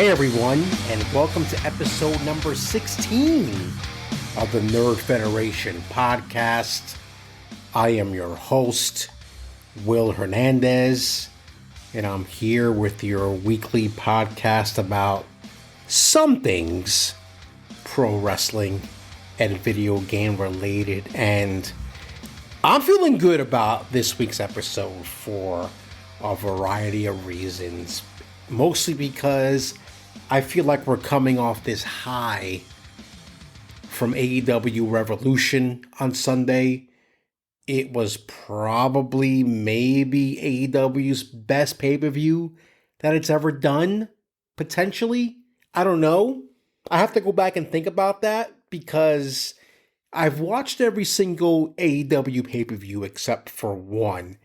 Hey everyone, and welcome to episode number 16 of the Nerd Federation podcast. I am your host, Will Hernandez, and I'm here with your weekly podcast about some things pro wrestling and video game related. And I'm feeling good about this week's episode for a variety of reasons. Mostly because I feel like we're coming off this high from AEW Revolution on Sunday. It was probably maybe AEW's best pay-per-view that it's ever done, potentially. I don't know. I have to go back and think about that because I've watched every single AEW pay-per-view except for one,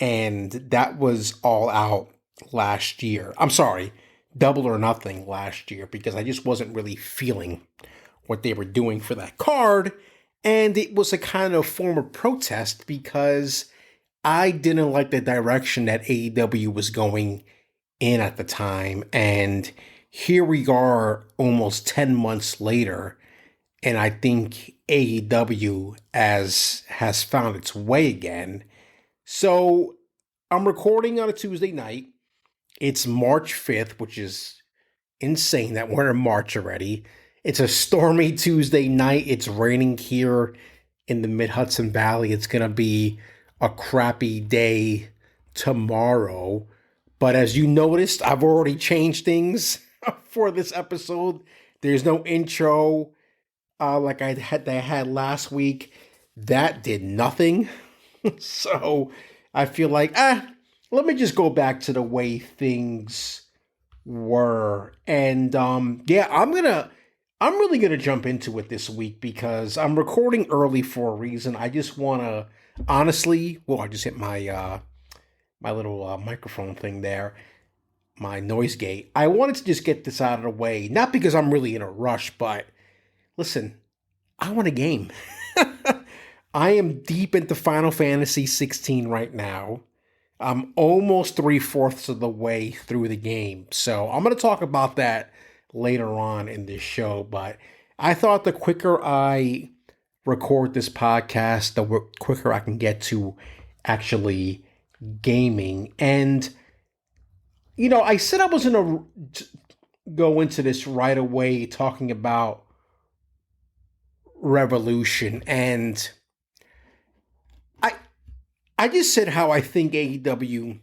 and that was All Out last year. I'm sorry, Double or Nothing last year, because I just wasn't really feeling what they were doing for that card. And it was a kind of form of protest because I didn't like the direction that AEW was going in at the time. And here we are almost 10 months later, and I think AEW has found its way again. So I'm recording on a Tuesday night. It's March 5th, which is insane that we're in March already. It's a stormy Tuesday night. It's raining here in the Mid-Hudson Valley. It's going to be a crappy day tomorrow. But as you noticed, I've already changed things for this episode. There's no intro like I had last week. That did nothing. So I feel like, let me just go back to the way things were. And I'm really gonna jump into it this week because I'm recording early for a reason. I just wanna honestly, I just hit my my little microphone thing there, my noise gate. I wanted to just get this out of the way, not because I'm really in a rush, but listen, I want a game. I am deep into Final Fantasy XVI right now. I'm almost 3/4 of the way through the game. So I'm going to talk about that later on in this show. But I thought the quicker I record this podcast, the quicker I can get to actually gaming. And, you know, I said I was going to go into this right away talking about Revolution. And I just said how I think AEW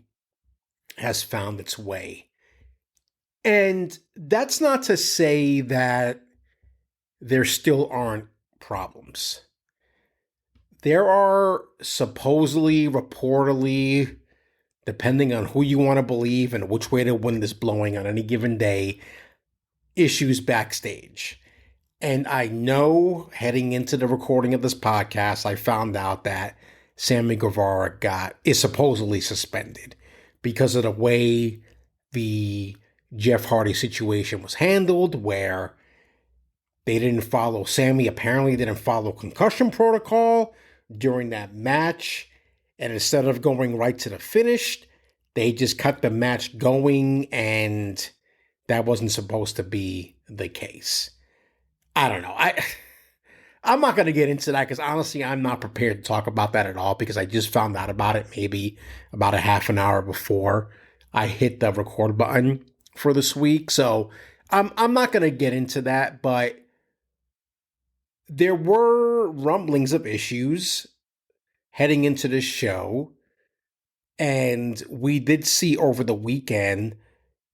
has found its way. And that's not to say that there still aren't problems. There are supposedly, reportedly, depending on who you want to believe and which way the wind is blowing on any given day, issues backstage. And I know heading into the recording of this podcast, I found out that Sammy Guevara is supposedly suspended because of the way the Jeff Hardy situation was handled, where they didn't follow, Sammy apparently didn't follow concussion protocol during that match. And instead of going right to the finish, they just cut the match going, and that wasn't supposed to be the case. I don't know. I'm not going to get into that because honestly, I'm not prepared to talk about that at all because I just found out about it maybe about a half an hour before I hit the record button for this week. So I'm not going to get into that, but there were rumblings of issues heading into this show. And we did see over the weekend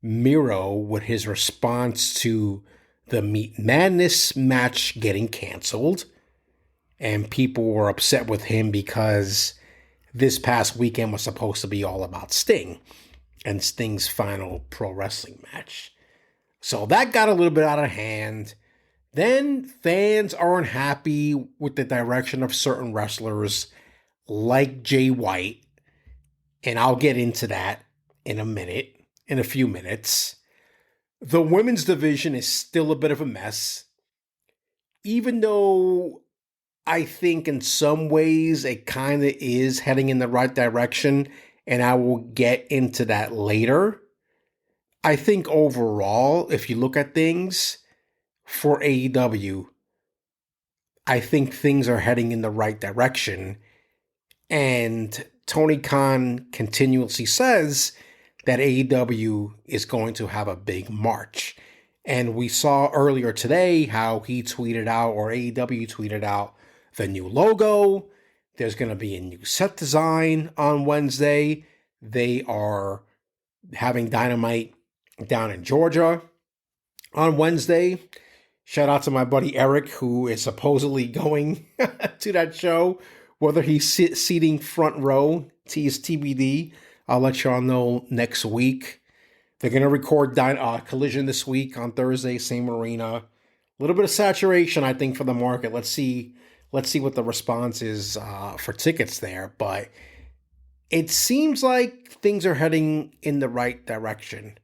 Miro with his response to the Meat Madness match getting canceled, and people were upset with him because this past weekend was supposed to be all about Sting and Sting's final pro wrestling match. So that got a little bit out of hand. Then fans aren't happy with the direction of certain wrestlers like Jay White, and I'll get into that in a few minutes. The women's division is still a bit of a mess, even though I think in some ways it kind of is heading in the right direction, and I will get into that later. I think overall, if you look at things for AEW, I think things are heading in the right direction. And Tony Khan continuously says that AEW is going to have a big March. And we saw earlier today how he tweeted out, or AEW tweeted out, the new logo. There's going to be a new set design on Wednesday. They are having Dynamite down in Georgia on Wednesday. Shout out to my buddy Eric, who is supposedly going to that show. Whether he's seating front row, is TBD. I'll let y'all know next week. They're going to record Collision this week on Thursday, same arena. A little bit of saturation, I think, for the market. Let's see what the response is for tickets there. But it seems like things are heading in the right direction.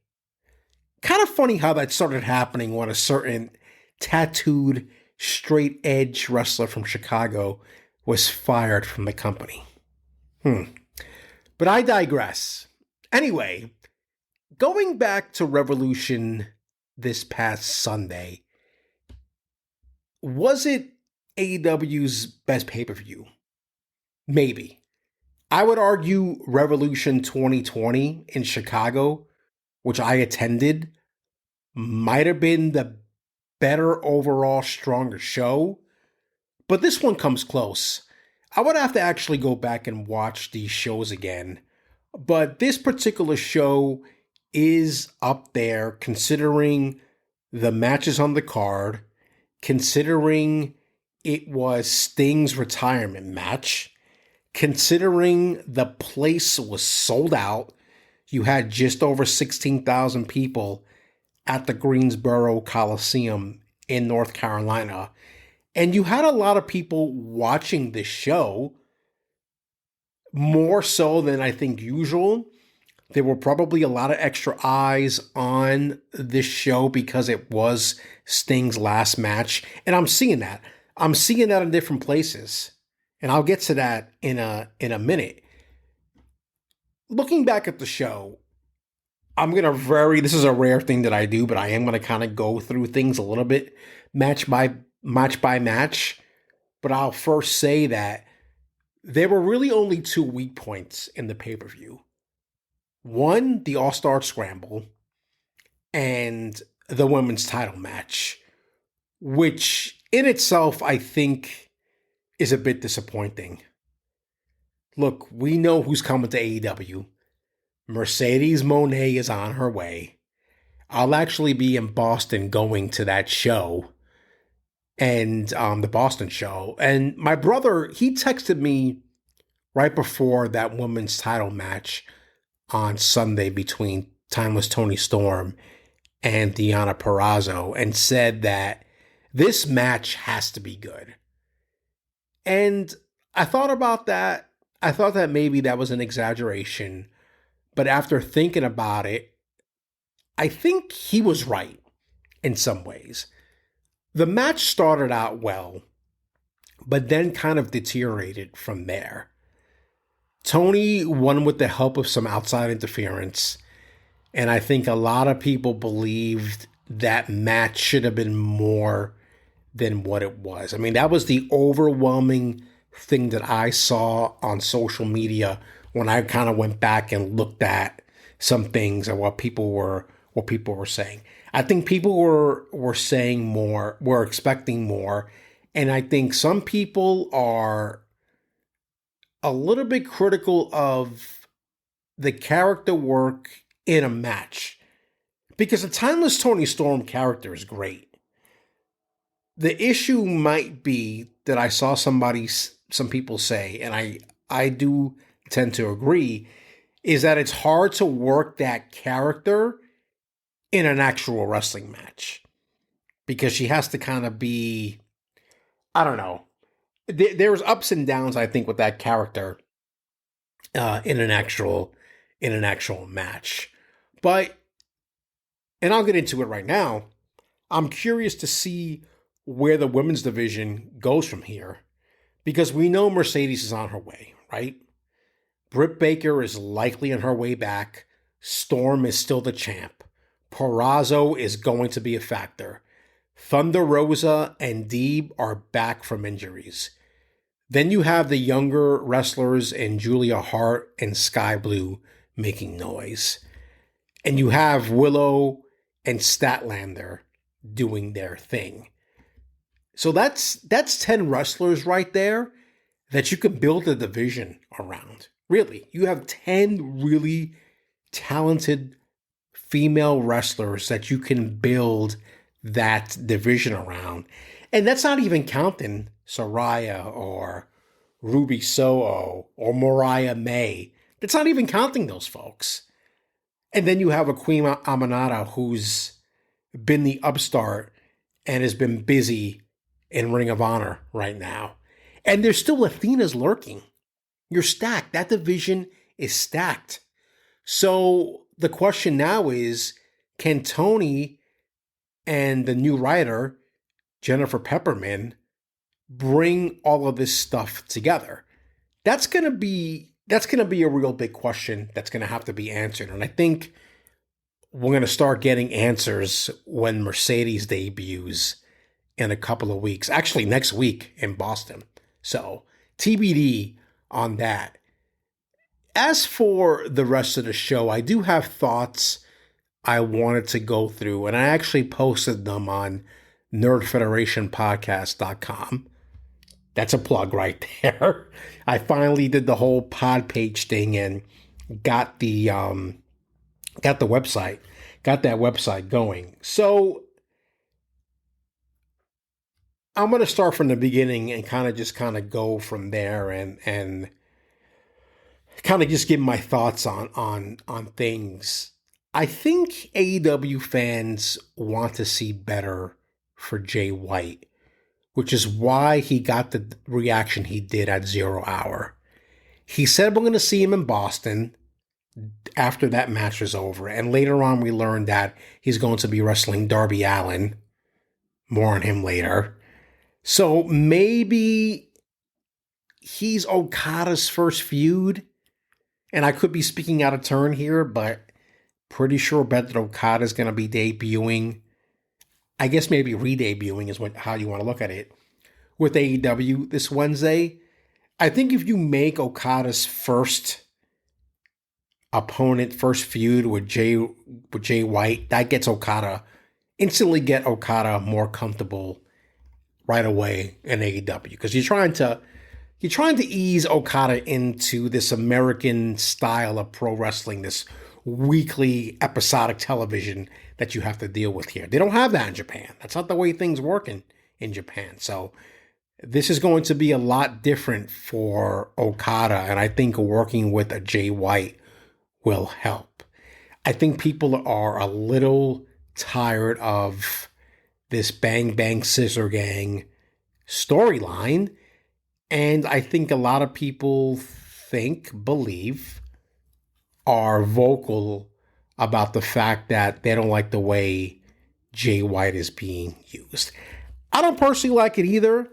Kind of funny how that started happening when a certain tattooed, straight edge wrestler from Chicago was fired from the company. But I digress. Anyway, going back to Revolution this past Sunday, was it AEW's best pay-per-view? Maybe. I would argue Revolution 2020 in Chicago, which I attended, might have been the better overall, stronger show. But this one comes close. I would have to actually go back and watch these shows again. But this particular show is up there considering the matches on the card, considering it was Sting's retirement match, considering the place was sold out. You had just over 16,000 people at the Greensboro Coliseum in North Carolina. And you had a lot of people watching this show, more so than I think usual. There were probably a lot of extra eyes on this show because it was Sting's last match. And I'm seeing that. I'm seeing that in different places. And I'll get to that in a minute. Looking back at the show, this is a rare thing that I do, but I am going to kind of go through things a little bit match by match. But I'll first say that there were really only two weak points in the pay-per-view. One, the All-Star Scramble, and the women's title match, which in itself I think is a bit disappointing. Look, we know who's coming to AEW. Mercedes Moné is on her way. I'll actually be in Boston going to that show, and the Boston show. And my brother, he texted me right before that women's title match on Sunday between Timeless Toni Storm and Deonna Purrazzo, and said that this match has to be good. And I thought about that. I thought that maybe that was an exaggeration. But after thinking about it, I think he was right in some ways. The match started out well, but then kind of deteriorated from there. Tony won with the help of some outside interference, and I think a lot of people believed that match should have been more than what it was. I mean, that was the overwhelming thing that I saw on social media when I kind of went back and looked at some things and what people were saying. I think people were saying more, were expecting more, and I think some people are a little bit critical of the character work in a match, because the Timeless Toni Storm character is great. The issue might be that I saw some people say, and I do tend to agree, is that it's hard to work that character in an actual wrestling match, because she has to kind of be, I don't know. There's ups and downs, I think, with that character in an actual match. But, and I'll get into it right now, I'm curious to see where the women's division goes from here, because we know Mercedes is on her way, right? Britt Baker is likely on her way back. Storm is still the champ. Purrazzo is going to be a factor. Thunder Rosa and Deeb are back from injuries. Then you have the younger wrestlers in Julia Hart and Sky Blue making noise. And you have Willow and Statlander doing their thing. So that's 10 wrestlers right there that you can build a division around. Really, you have 10 really talented female wrestlers that you can build that division around. And that's not even counting Saraya or Ruby Soho or Mariah May. That's not even counting those folks. And then you have a Queen Aminata who's been the upstart and has been busy in Ring of Honor right now. And there's still Athena's lurking. You're stacked. That division is stacked. So the question now is, can Tony and the new writer, Jennifer Pepperman, bring all of this stuff together? That's gonna be a real big question that's gonna have to be answered. And I think we're gonna start getting answers when Mercedes debuts in a couple of weeks. Actually, next week in Boston. So TBD on that. As for the rest of the show, I do have thoughts I wanted to go through, and I actually posted them on nerdfederationpodcast.com. That's a plug right there. I finally did the whole pod page thing and got the website, got that website going. So I'm going to start from the beginning and kind of go from there and kind of just give my thoughts on things. I think AEW fans want to see better for Jay White, which is why he got the reaction he did at 0 Hour. He said we're going to see him in Boston after that match was over. And later on, we learned that he's going to be wrestling Darby Allin. More on him later. So maybe he's Okada's first feud. And I could be speaking out of turn here, but pretty sure bet that Okada's going to be debuting. I guess maybe re-debuting is how you want to look at it. With AEW this Wednesday. I think if you make Okada's first opponent, first feud with Jay White, that gets instantly get Okada more comfortable right away in AEW. Because you're trying to ease Okada into this American style of pro wrestling, this weekly episodic television that you have to deal with here. They don't have that in Japan. That's not the way things work in Japan. So this is going to be a lot different for Okada, and I think working with a Jay White will help. I think people are a little tired of this Bang Bang Scissor Gang storyline, and I think a lot of people believe, are vocal about the fact that they don't like the way Jay White is being used. I don't personally like it either,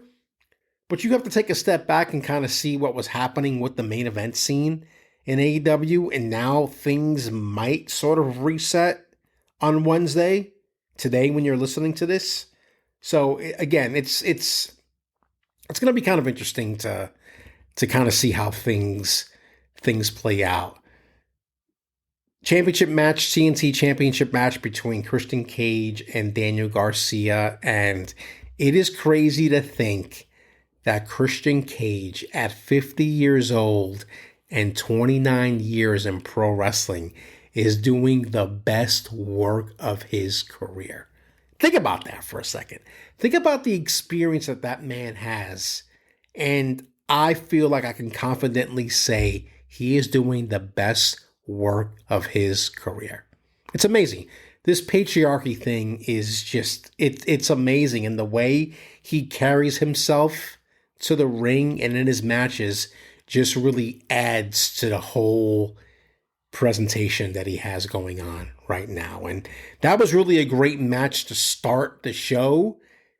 but you have to take a step back and kind of see what was happening with the main event scene in AEW, and now things might sort of reset on Wednesday, today when you're listening to this. So again, it's going to be kind of interesting to kind of see how things play out. Championship match, TNT championship match between Christian Cage and Daniel Garcia. And it is crazy to think that Christian Cage at 50 years old and 29 years in pro wrestling is doing the best work of his career. Think about that for a second. Think about the experience that man has. And I feel like I can confidently say he is doing the best work of his career. It's amazing. This patriarchy thing is just, it's amazing. And the way he carries himself to the ring and in his matches just really adds to the whole presentation that he has going on right now. And that was really a great match to start the show,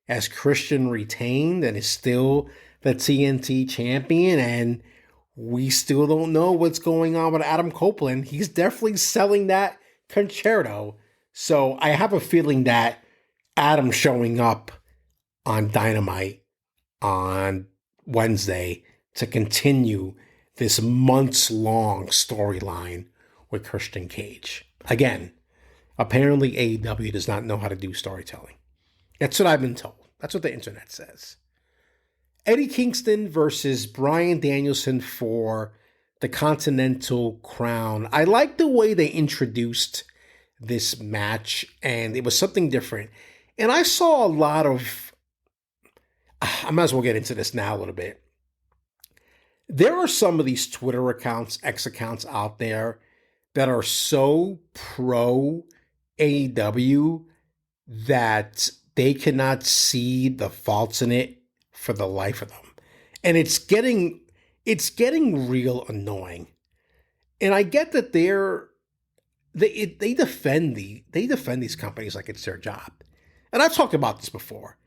as Christian retained and is still the TNT champion. And we still don't know what's going on with Adam Copeland. He's definitely selling that concerto So I have a feeling that Adam showing up on Dynamite on Wednesday to continue this months-long storyline with Christian Cage. Again, apparently AEW does not know how to do storytelling. That's what I've been told. That's what the internet says. Eddie Kingston versus Bryan Danielson for the Continental Crown. I like the way they introduced this match, and it was something different. And I saw a lot of... I might as well get into this now a little bit. There are some of these Twitter accounts, X accounts out there that are so pro AEW that they cannot see the faults in it for the life of them. And it's getting real annoying. And I get that they defend these companies like it's their job. And I've talked about this before.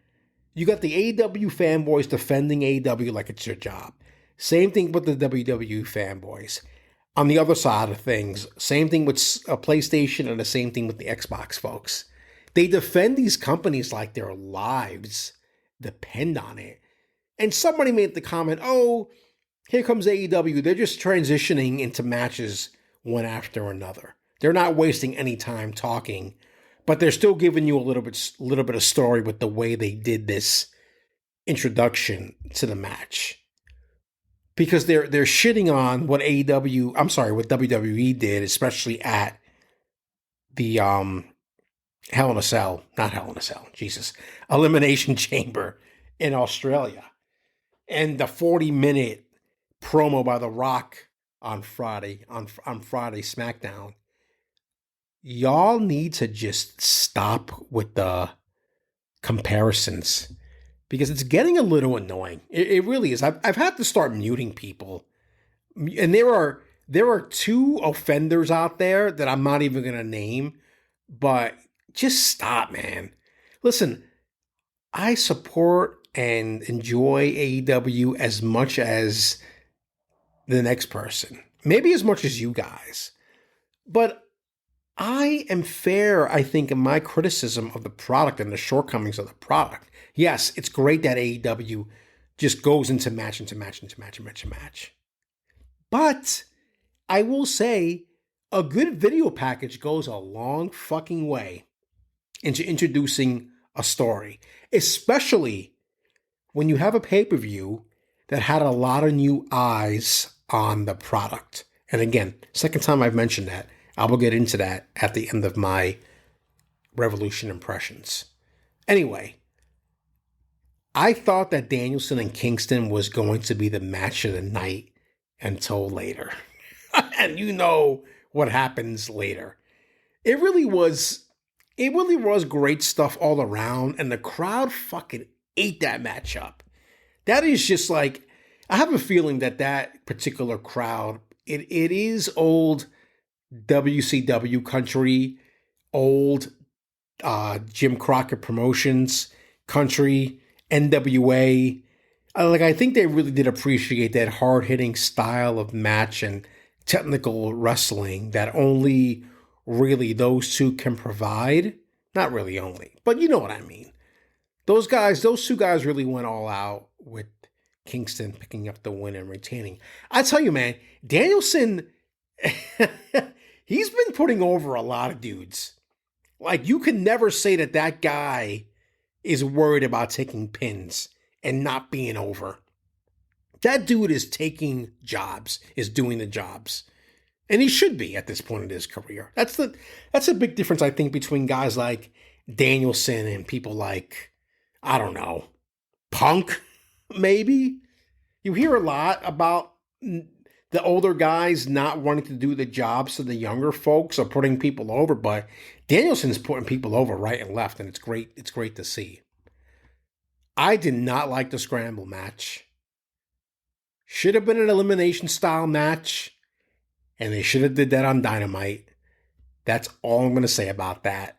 You got the AEW fanboys defending AEW like it's their job. Same thing with the WWE fanboys. On the other side of things, same thing with PlayStation and the same thing with the Xbox folks. They defend these companies like their lives depend on it. And somebody made the comment, oh, here comes AEW. They're just transitioning into matches one after another. They're not wasting any time talking, but they're still giving you a little bit of story with the way they did this introduction to the match. Because they're shitting on what what WWE did, especially at the Elimination Chamber in Australia. And the 40-minute promo by The Rock on Friday SmackDown. Y'all need to just stop with the comparisons because it's getting a little annoying. It really is. I've had to start muting people. And there are two offenders out there that I'm not even going to name, but just stop, man. Listen, I support and enjoy AEW as much as the next person. Maybe as much as you guys. But I am fair, I think, in my criticism of the product and the shortcomings of the product. Yes, it's great that AEW just goes into match. But I will say a good video package goes a long fucking way into introducing a story, especially when you have a pay-per-view that had a lot of new eyes on the product. And again, second time I've mentioned that. I will get into that at the end of my Revolution impressions. Anyway, I thought that Danielson and Kingston was going to be the match of the night until later. And you know what happens later. It really was great stuff all around, and the crowd fucking ate that match up. That is just like, I have a feeling that particular crowd, it is old WCW country, old Jim Crockett Promotions country, NWA. I think they really did appreciate that hard-hitting style of match and technical wrestling that only really those two can provide. Not really only, but you know what I mean. Those two guys really went all out with Kingston picking up the win and retaining. I tell you, man, Danielson... He's been putting over a lot of dudes. Like, you can never say that guy is worried about taking pins and not being over. That dude is taking jobs, is doing the jobs. And he should be at this point in his career. That's a big difference, I think, between guys like Danielson and people like, I don't know, Punk, maybe. You hear a lot about the older guys not wanting to do the job, so the younger folks are putting people over, but Danielson's putting people over right and left, and it's great. It's great to see. I did not like the scramble match. Should have been an elimination style match, and they should have did that on Dynamite. That's all I'm going to say about that.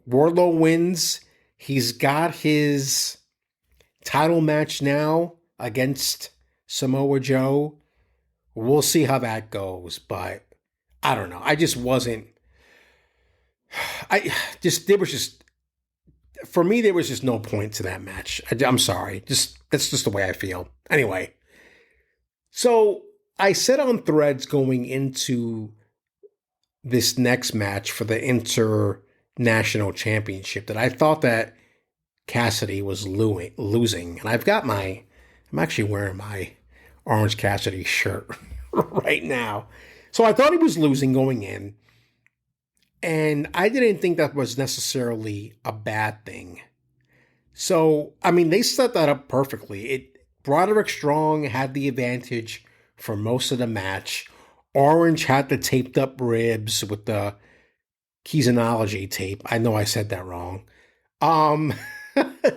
Wardlow wins. He's got his title match now against Samoa Joe. We'll see how that goes, but I don't know. I just wasn't For me, there was just no point to that match. I'm sorry. That's just the way I feel. Anyway, so I said on Threads going into this next match for the International Championship that I thought that Cassidy was losing. And I'm actually wearing my Orange Cassidy shirt right now. So I thought he was losing going in. And I didn't think that was necessarily a bad thing. So, I mean, they set that up perfectly. Broderick Strong had the advantage for most of the match. Orange had the taped up ribs with the Keysonology tape. I know I said that wrong.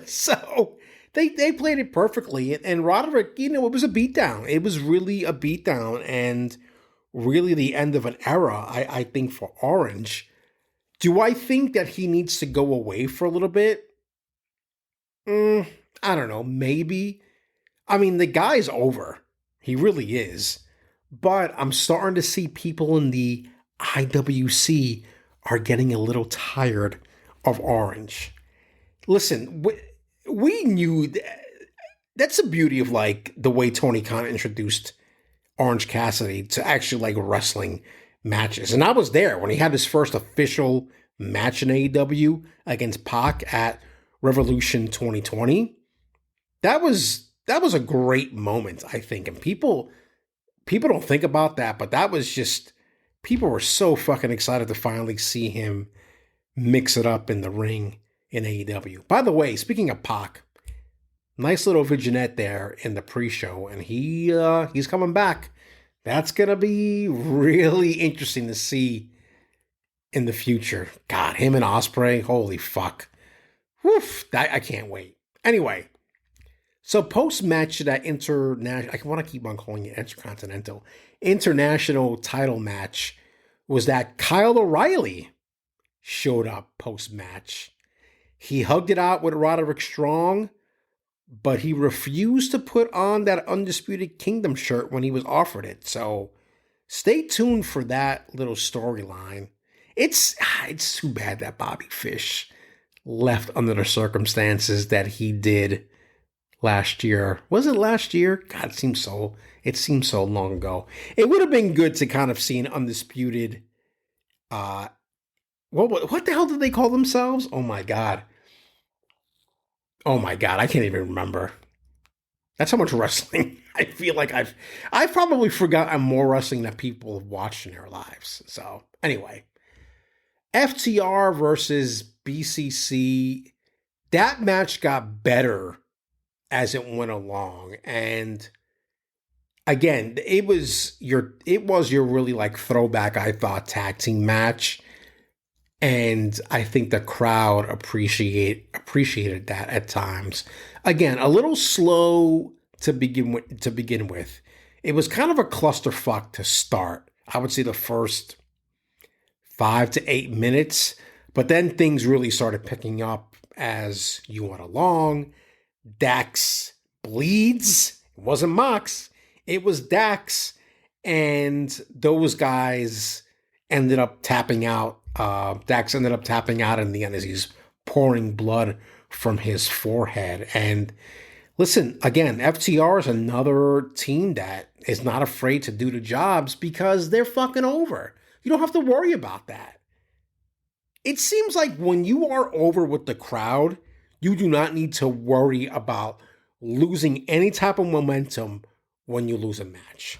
So they played it perfectly. And Roderick, it was a beatdown. It was really a beatdown and really the end of an era, I think, for Orange. Do I think that he needs to go away for a little bit? I don't know. Maybe. I mean, the guy's over. He really is. But I'm starting to see people in the IWC are getting a little tired of Orange. Listen, we knew that's the beauty of like the way Tony Khan introduced Orange Cassidy to actually like wrestling matches. And I was there when he had his first official match in AEW against Pac at Revolution 2020. That was a great moment, I think. And people don't think about that, but that was just, people were so fucking excited to finally see him mix it up in the ring in AEW. By the way, speaking of Pac, nice little vignette there in the pre-show, and he's coming back. That's going to be really interesting to see in the future. God, him and Ospreay, holy fuck. Woof, I can't wait. Anyway, so post-match that international, I want to keep on calling it Intercontinental, international title match was that Kyle O'Reilly showed up post-match. He hugged it out with Roderick Strong, but he refused to put on that Undisputed Kingdom shirt when he was offered it. So stay tuned for that little storyline. It's too bad that Bobby Fish left under the circumstances that he did last year. Was it last year? God, it seems so long ago. It would have been good to kind of see an Undisputed, what the hell did they call themselves? Oh my God, I can't even remember. That's how much wrestling I feel like I've probably forgotten more wrestling than people have watched in their lives. So anyway, FTR versus BCC. That match got better as it went along, and again, it was your really like throwback, I thought, tag team match. And I think the crowd appreciated that at times. Again, a little slow to begin with. It was kind of a clusterfuck to start. I would say the first 5 to 8 minutes, but then things really started picking up as you went along. Dax bleeds. It wasn't Mox. It was Dax, and those guys ended up tapping out. Dax ended up tapping out in the end as he's pouring blood from his forehead. And listen, again, FTR is another team that is not afraid to do the jobs because they're fucking over. You don't have to worry about that. It seems like when you are over with the crowd, you do not need to worry about losing any type of momentum when you lose a match.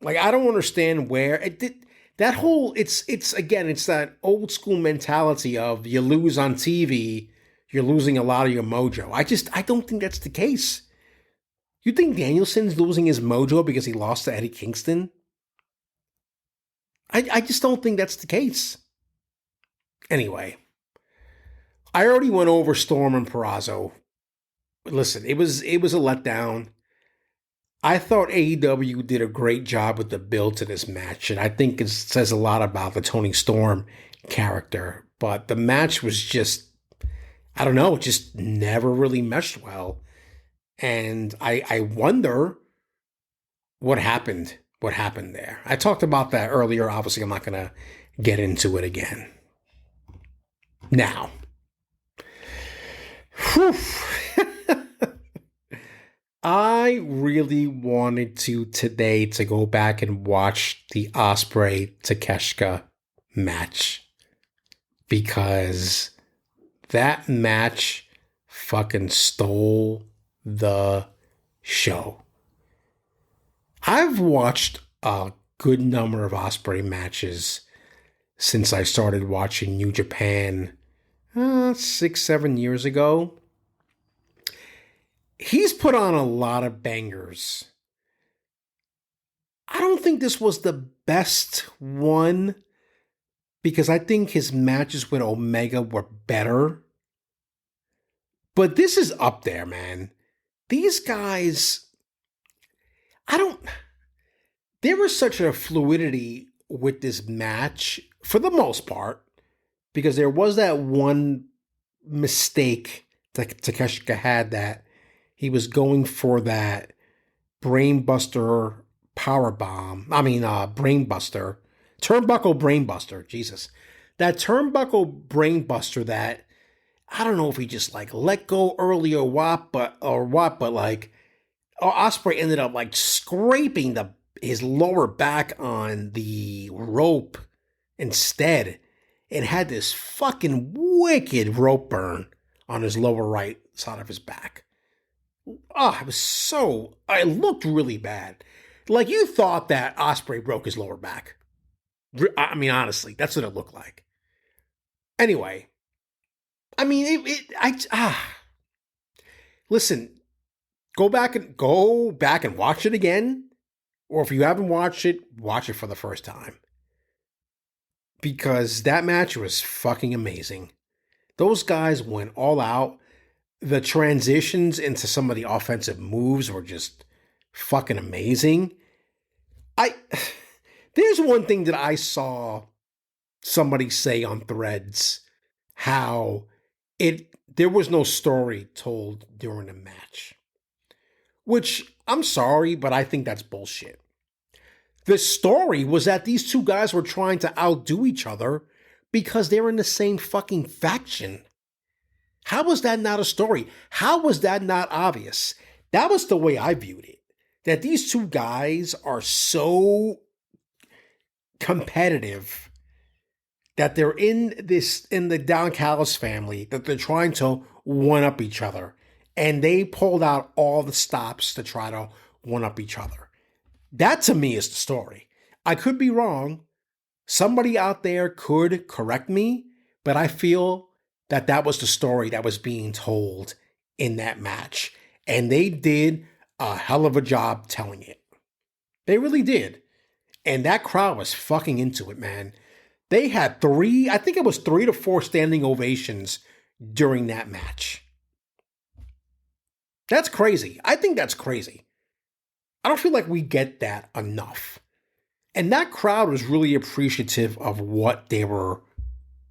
Like, I don't understand where it did. That whole, it's that old school mentality of you lose on TV, you're losing a lot of your mojo. I don't think that's the case. You think Danielson's losing his mojo because he lost to Eddie Kingston? I just don't think that's the case. Anyway, I already went over Storm and Perazo. Listen, it was a letdown. I thought AEW did a great job with the build to this match, and I think it says a lot about the Tony Storm character. But the match was just, I don't know, it just never really meshed well. And I wonder what happened there. I talked about that earlier. Obviously, I'm not going to get into it again. Now, whew, I really wanted to today to go back and watch the Ospreay Takeshita match because that match fucking stole the show. I've watched a good number of Ospreay matches since I started watching New Japan 6-7 years ago. He's put on a lot of bangers. I don't think this was the best one because I think his matches with Omega were better. But this is up there, man. These guys, there was such a fluidity with this match for the most part because there was that one mistake that Takeshita had that he was going for that brainbuster brainbuster, turnbuckle brainbuster, Jesus. That turnbuckle brainbuster that, I don't know if he just like let go early or what, but like Ospreay ended up like scraping his lower back on the rope instead and had this fucking wicked rope burn on his lower right side of his back. It looked really bad. Like you thought that Ospreay broke his lower back. I mean, honestly, that's what it looked like. Anyway, I mean, listen, go back and watch it again. Or if you haven't watched it, watch it for the first time. Because that match was fucking amazing. Those guys went all out. The transitions into some of the offensive moves were just fucking amazing. There's one thing that I saw somebody say on Threads, how there was no story told during the match. Which, I'm sorry, but I think that's bullshit. The story was that these two guys were trying to outdo each other because they're in the same fucking faction. How was that not a story? How was that not obvious? That was the way I viewed it. That these two guys are so competitive that they're in the Don Callis family, that they're trying to one-up each other. And they pulled out all the stops to try to one-up each other. That to me is the story. I could be wrong. Somebody out there could correct me, but I feel that was the story that was being told in that match. And they did a hell of a job telling it. They really did. And that crowd was fucking into it, man. They had 3 to 4 standing ovations during that match. That's crazy. I think that's crazy. I don't feel like we get that enough. And that crowd was really appreciative of what they were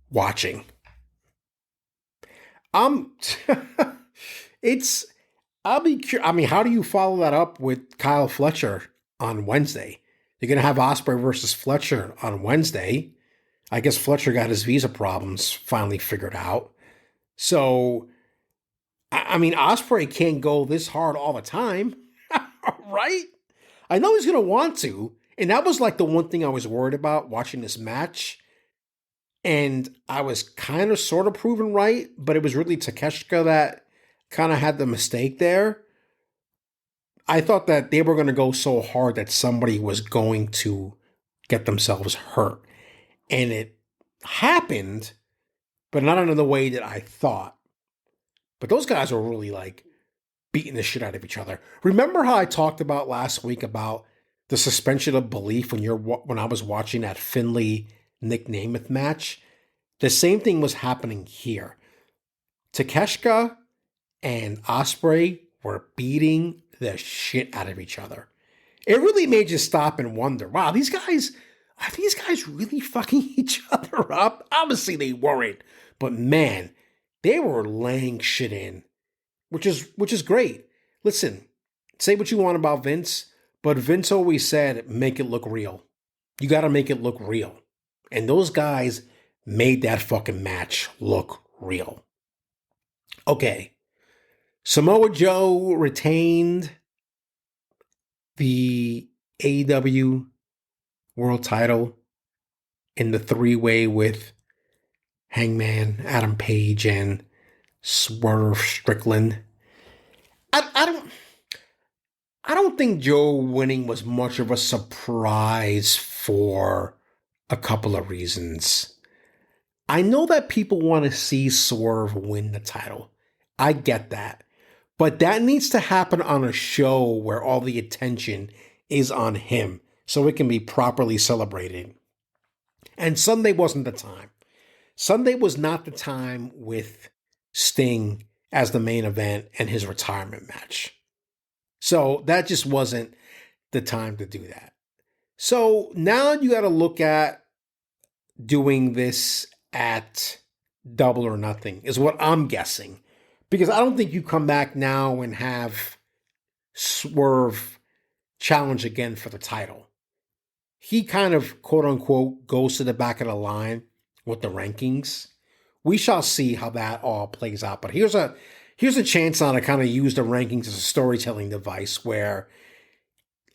watching. How do you follow that up with Kyle Fletcher on Wednesday? You're going to have Ospreay versus Fletcher on Wednesday. I guess Fletcher got his visa problems finally figured out. So, I mean, Ospreay can't go this hard all the time, right? I know he's going to want to. And that was like the one thing I was worried about watching this match. And I was kind of sort of proven right, but it was really Takeshita that kind of had the mistake there. I thought that they were going to go so hard that somebody was going to get themselves hurt. And it happened, but not in the way that I thought. But those guys were really like beating the shit out of each other. Remember how I talked about last week about the suspension of belief when I was watching that Finlay Nick Nemeth match? The same thing was happening here. Takeshita and Ospreay were beating the shit out of each other. It really made you stop and wonder, wow, are these guys really fucking each other up? Obviously they weren't, but man, they were laying shit in, which is great. Listen, say what you want about Vince, but Vince always said, make it look real. You got to make it look real. And those guys made that fucking match look real. Okay. Samoa Joe retained the AEW World title in the three-way with Hangman, Adam Page, and Swerve Strickland. I don't think Joe winning was much of a surprise for a couple of reasons. I know that people want to see Swerve win the title. I get that. But that needs to happen on a show where all the attention is on him so it can be properly celebrated. And Sunday wasn't the time. Sunday was not the time with Sting as the main event and his retirement match. So that just wasn't the time to do that. So now you got to look at doing this at Double or Nothing is what I'm guessing. Because I don't think you come back now and have Swerve challenge again for the title. He kind of, quote unquote, goes to the back of the line with the rankings. We shall see how that all plays out. But here's a chance now to kind of use the rankings as a storytelling device where,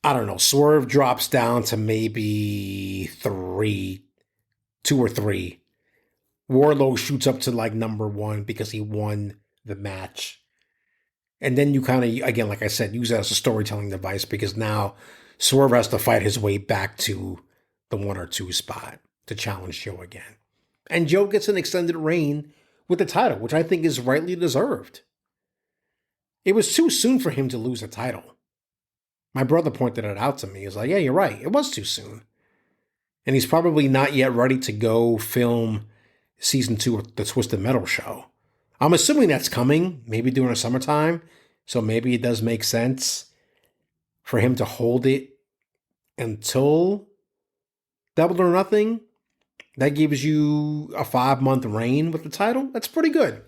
I don't know, Swerve drops down to maybe 2 or 3. Wardlow shoots up to like number 1 because he won the match. And then you kind of, again, like I said, use that as a storytelling device because now Swerve has to fight his way back to the 1 or 2 spot to challenge Joe again. And Joe gets an extended reign with the title, which I think is rightly deserved. It was too soon for him to lose the title. My brother pointed it out to me. He's like, yeah, you're right. It was too soon. And he's probably not yet ready to go film season 2 of the Twisted Metal show. I'm assuming that's coming, maybe during the summertime. So maybe it does make sense for him to hold it until Double or Nothing. That gives you a 5-month reign with the title. That's pretty good.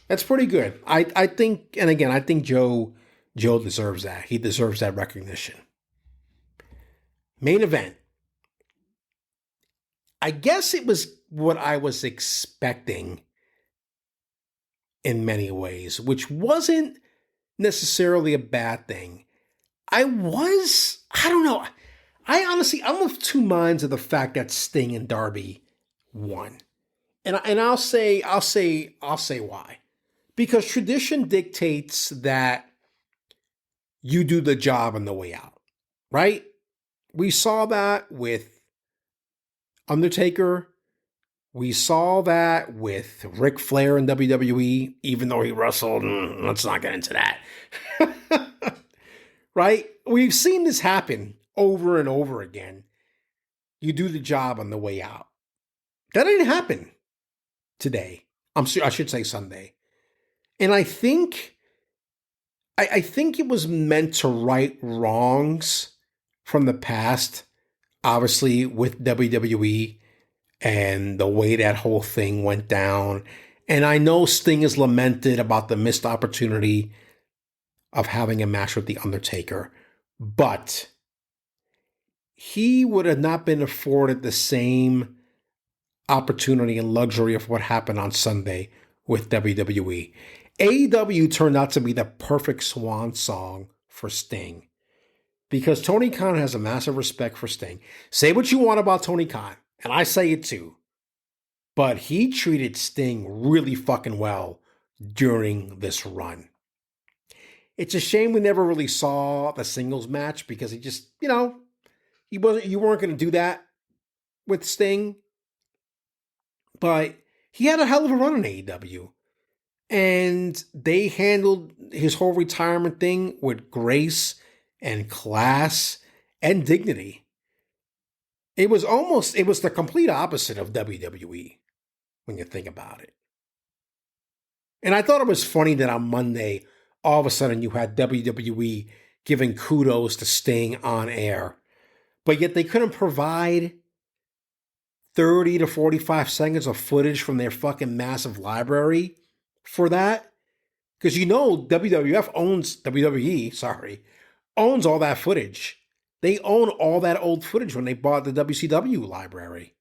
That's pretty good. I think, and again, I think Joe deserves that. He deserves that recognition. Main event. I guess it was what I was expecting in many ways, which wasn't necessarily a bad thing. I don't know. I'm of two minds of the fact that Sting and Darby won. And I'll say why. Because tradition dictates that you do the job on the way out, right? We saw that with Undertaker. We saw that with Ric Flair in WWE, even though he wrestled. Let's not get into that. Right? We've seen this happen over and over again. You do the job on the way out. That didn't happen today. I should say Sunday. And I think it was meant to right wrongs from the past, obviously with WWE and the way that whole thing went down. And I know Sting is lamented about the missed opportunity of having a match with The Undertaker, but he would have not been afforded the same opportunity and luxury of what happened on Sunday with WWE. AEW turned out to be the perfect swan song for Sting because Tony Khan has a massive respect for Sting. Say what you want about Tony Khan, and I say it too, but he treated Sting really fucking well during this run. It's a shame we never really saw the singles match because he just, you weren't going to do that with Sting. But he had a hell of a run in AEW. And they handled his whole retirement thing with grace and class and dignity. It was the complete opposite of WWE when you think about it. And I thought it was funny that on Monday, all of a sudden you had WWE giving kudos to Sting on air, but yet they couldn't provide 30 to 45 seconds of footage from their fucking massive library for that. Because WWE owns all that footage. They own all that old footage when they bought the WCW library.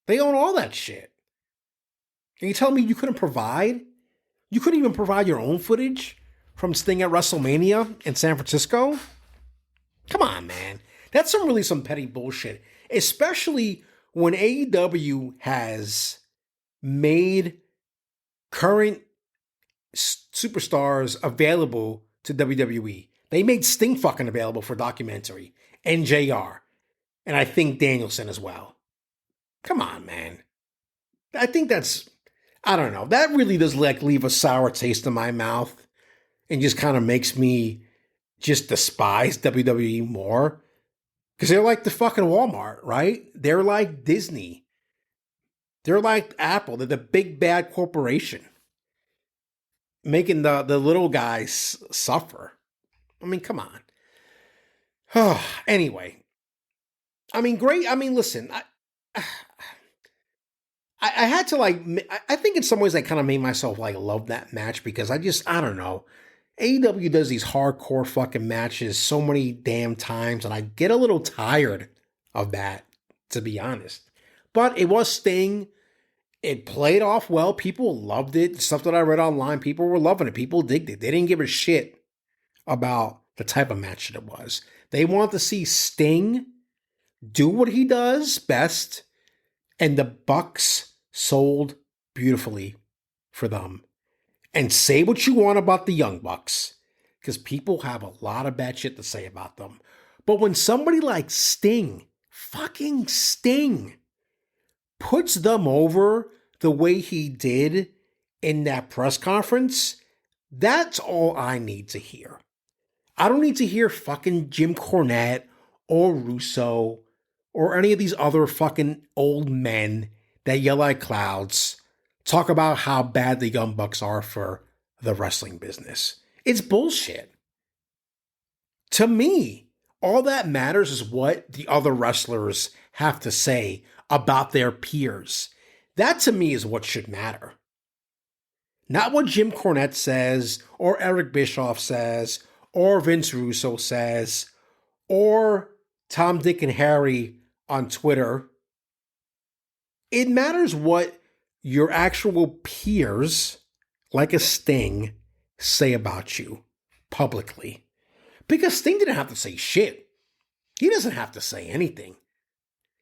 They own all that shit. And you tell me you couldn't provide? You couldn't even provide your own footage from Sting at WrestleMania in San Francisco? Come on, man. That's some petty bullshit. Especially when AEW has made current superstars available to WWE. They made Sting fucking available for documentary. And JR. And I think Danielson as well. Come on, man. I think that's, I don't know. That really does like leave a sour taste in my mouth and just kind of makes me just despise WWE more. Because they're like the fucking Walmart, right? They're like Disney. They're like Apple. They're the big bad corporation. Making the little guys suffer. I mean, come on. Anyway. I mean, great. I mean, listen. I had to like, I think in some ways I kind of made myself like love that match because I don't know. AEW does these hardcore fucking matches so many damn times and I get a little tired of that, to be honest. But it was Sting. It played off well. People loved it. The stuff that I read online, people were loving it. People digged it. They didn't give a shit about the type of match that it was. They wanted to see Sting do what he does best, and the Bucks sold beautifully for them. And say what you want about the Young Bucks, because people have a lot of bad shit to say about them. But when somebody like Sting, fucking Sting, puts them over the way he did in that press conference, that's all I need to hear. I don't need to hear fucking Jim Cornette or Russo or any of these other fucking old men that yell like clouds talk about how bad the Young Bucks are for the wrestling business. It's bullshit. To me, all that matters is what the other wrestlers have to say about their peers. That to me is what should matter. Not what Jim Cornette says, or Eric Bischoff says, or Vince Russo says, or Tom, Dick, and Harry on Twitter. It matters what your actual peers, like a Sting, say about you publicly. Because Sting didn't have to say shit. He doesn't have to say anything.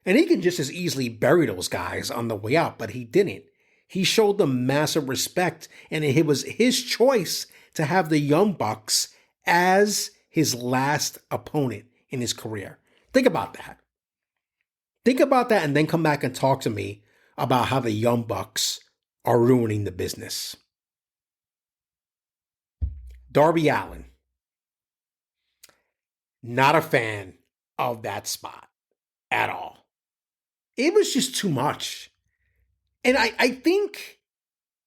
And he can just as easily bury those guys on the way out, but he didn't. He showed them massive respect, and it was his choice to have the Young Bucks as his last opponent in his career. Think about that. Think about that and then come back and talk to me about how the Young Bucks are ruining the business. Darby Allin. Not a fan of that spot at all. It was just too much. And I think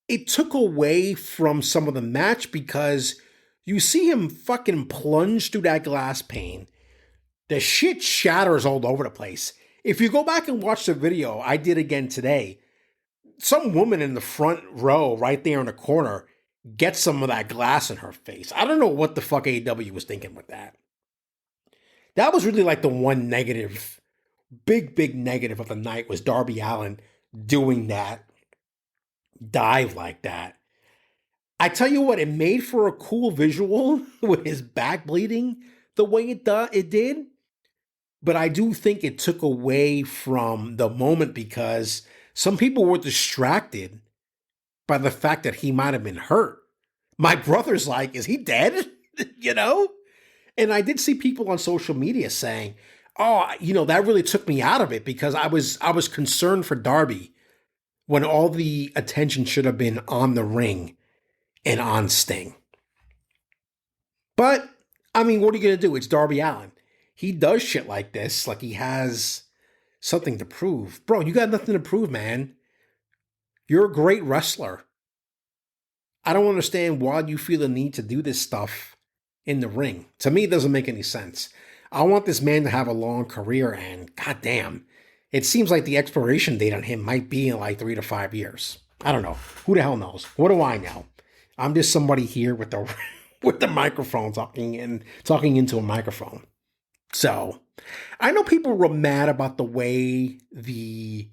it took away from some of the match because you see him fucking plunge through that glass pane. The shit shatters all over the place. If you go back and watch the video I did again today, some woman in the front row right there in the corner gets some of that glass in her face. I don't know what the fuck AEW was thinking with that. That was really like the one negative, big negative of the night was Darby Allin doing that dive like that. I tell you what, it made for a cool visual with his back bleeding the way it did. But I do think it took away from the moment because some people were distracted by the fact that he might have been hurt. My brother's like, is he dead? You know? And I did see people on social media saying, oh, that really took me out of it because I was concerned for Darby when all the attention should have been on the ring and on Sting. But, I mean, what are you going to do? It's Darby Allin. He does shit like this, like he has something to prove. Bro, you got nothing to prove, man. You're a great wrestler. I don't understand why you feel the need to do this stuff in the ring. To me, it doesn't make any sense. I want this man to have a long career, and goddamn, it seems like the expiration date on him might be in like 3 to 5 years. I don't know. Who the hell knows? What do I know? I'm just somebody here with the with the microphone talking into a microphone. So, I know people were mad about the way the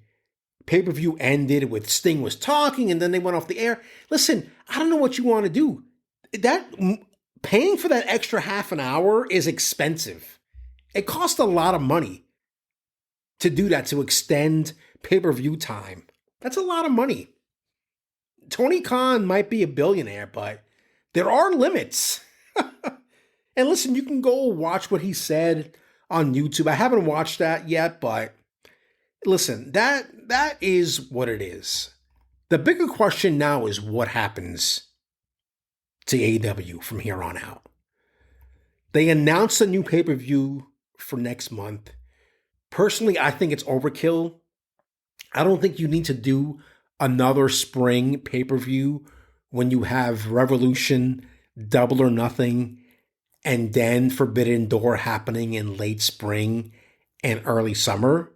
pay-per-view ended with Sting was talking and then they went off the air. Listen, I don't know what you want to do. Paying for that extra half an hour is expensive. It costs a lot of money to do that, to extend pay-per-view time. That's a lot of money. Tony Khan might be a billionaire, but there are limits. And listen, you can go watch what he said on YouTube. I haven't watched that yet, but listen, that is what it is. The bigger question now is what happens to AEW from here on out. They announced a new pay-per-view for next month. Personally, I think it's overkill. I don't think you need to do another spring pay-per-view when you have Revolution, Double or Nothing, and then Forbidden Door happening in late spring and early summer.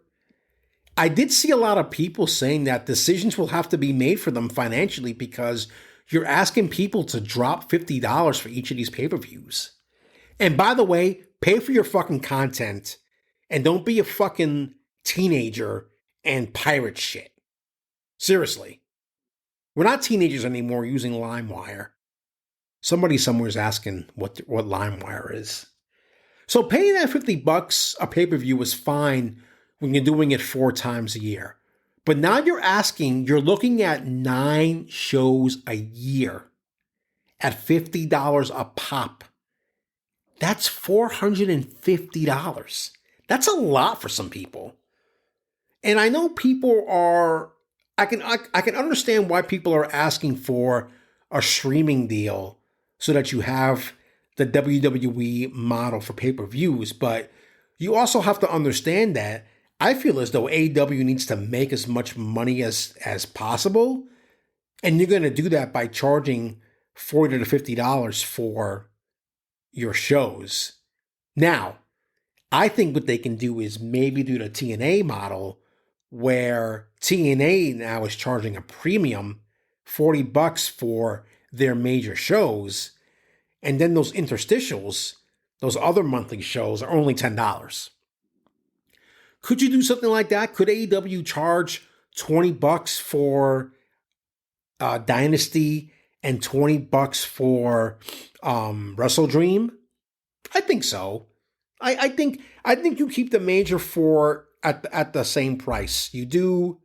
I did see a lot of people saying that decisions will have to be made for them financially because you're asking people to drop $50 for each of these pay-per-views. And by the way, pay for your fucking content and don't be a fucking teenager and pirate shit. Seriously. We're not teenagers anymore using LimeWire. Somebody somewhere is asking what LimeWire is. So paying that $50 a pay-per-view is fine when you're doing it 4 times a year. But now you're looking at 9 shows a year at $50 a pop. That's $450. That's a lot for some people. And I know people are, I can understand why people are asking for a streaming deal so that you have the WWE model for pay-per-views, but you also have to understand that I feel as though AEW needs to make as much money as possible, and you're going to do that by charging $40 to $50 for your shows. Now, I think what they can do is maybe do the TNA model where TNA now is charging a premium $40 for their major shows, and then those interstitials, those other monthly shows, are only $10. Could you do something like that? Could AEW charge $20 for Dynasty and $20 for Wrestle Dream? I think so. I think you keep the major four at the same price. You do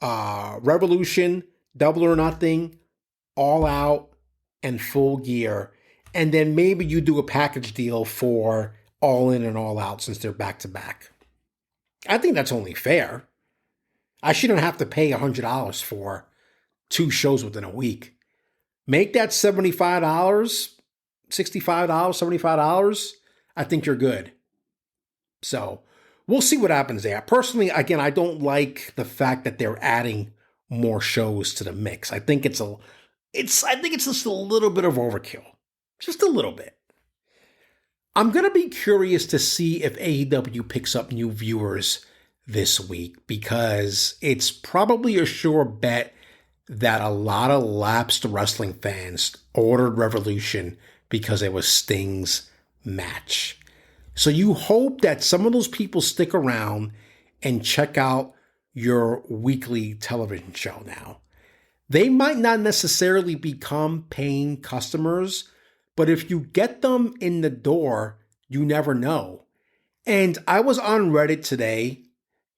Revolution, Double or Nothing, All Out, and Full Gear, and then maybe you do a package deal for All In and All Out since they're back to back. I think that's only fair. I shouldn't have to pay $100 for 2 shows within a week. Make that $75, $65, $75. I think you're good. So we'll see what happens there. Personally, again, I don't like the fact that they're adding more shows to the mix. I think it's just a little bit of overkill. Just a little bit. I'm going to be curious to see if AEW picks up new viewers this week, because it's probably a sure bet that a lot of lapsed wrestling fans ordered Revolution because it was Sting's match. So you hope that some of those people stick around and check out your weekly television show now. They might not necessarily become paying customers, but if you get them in the door, you never know. And I was on Reddit today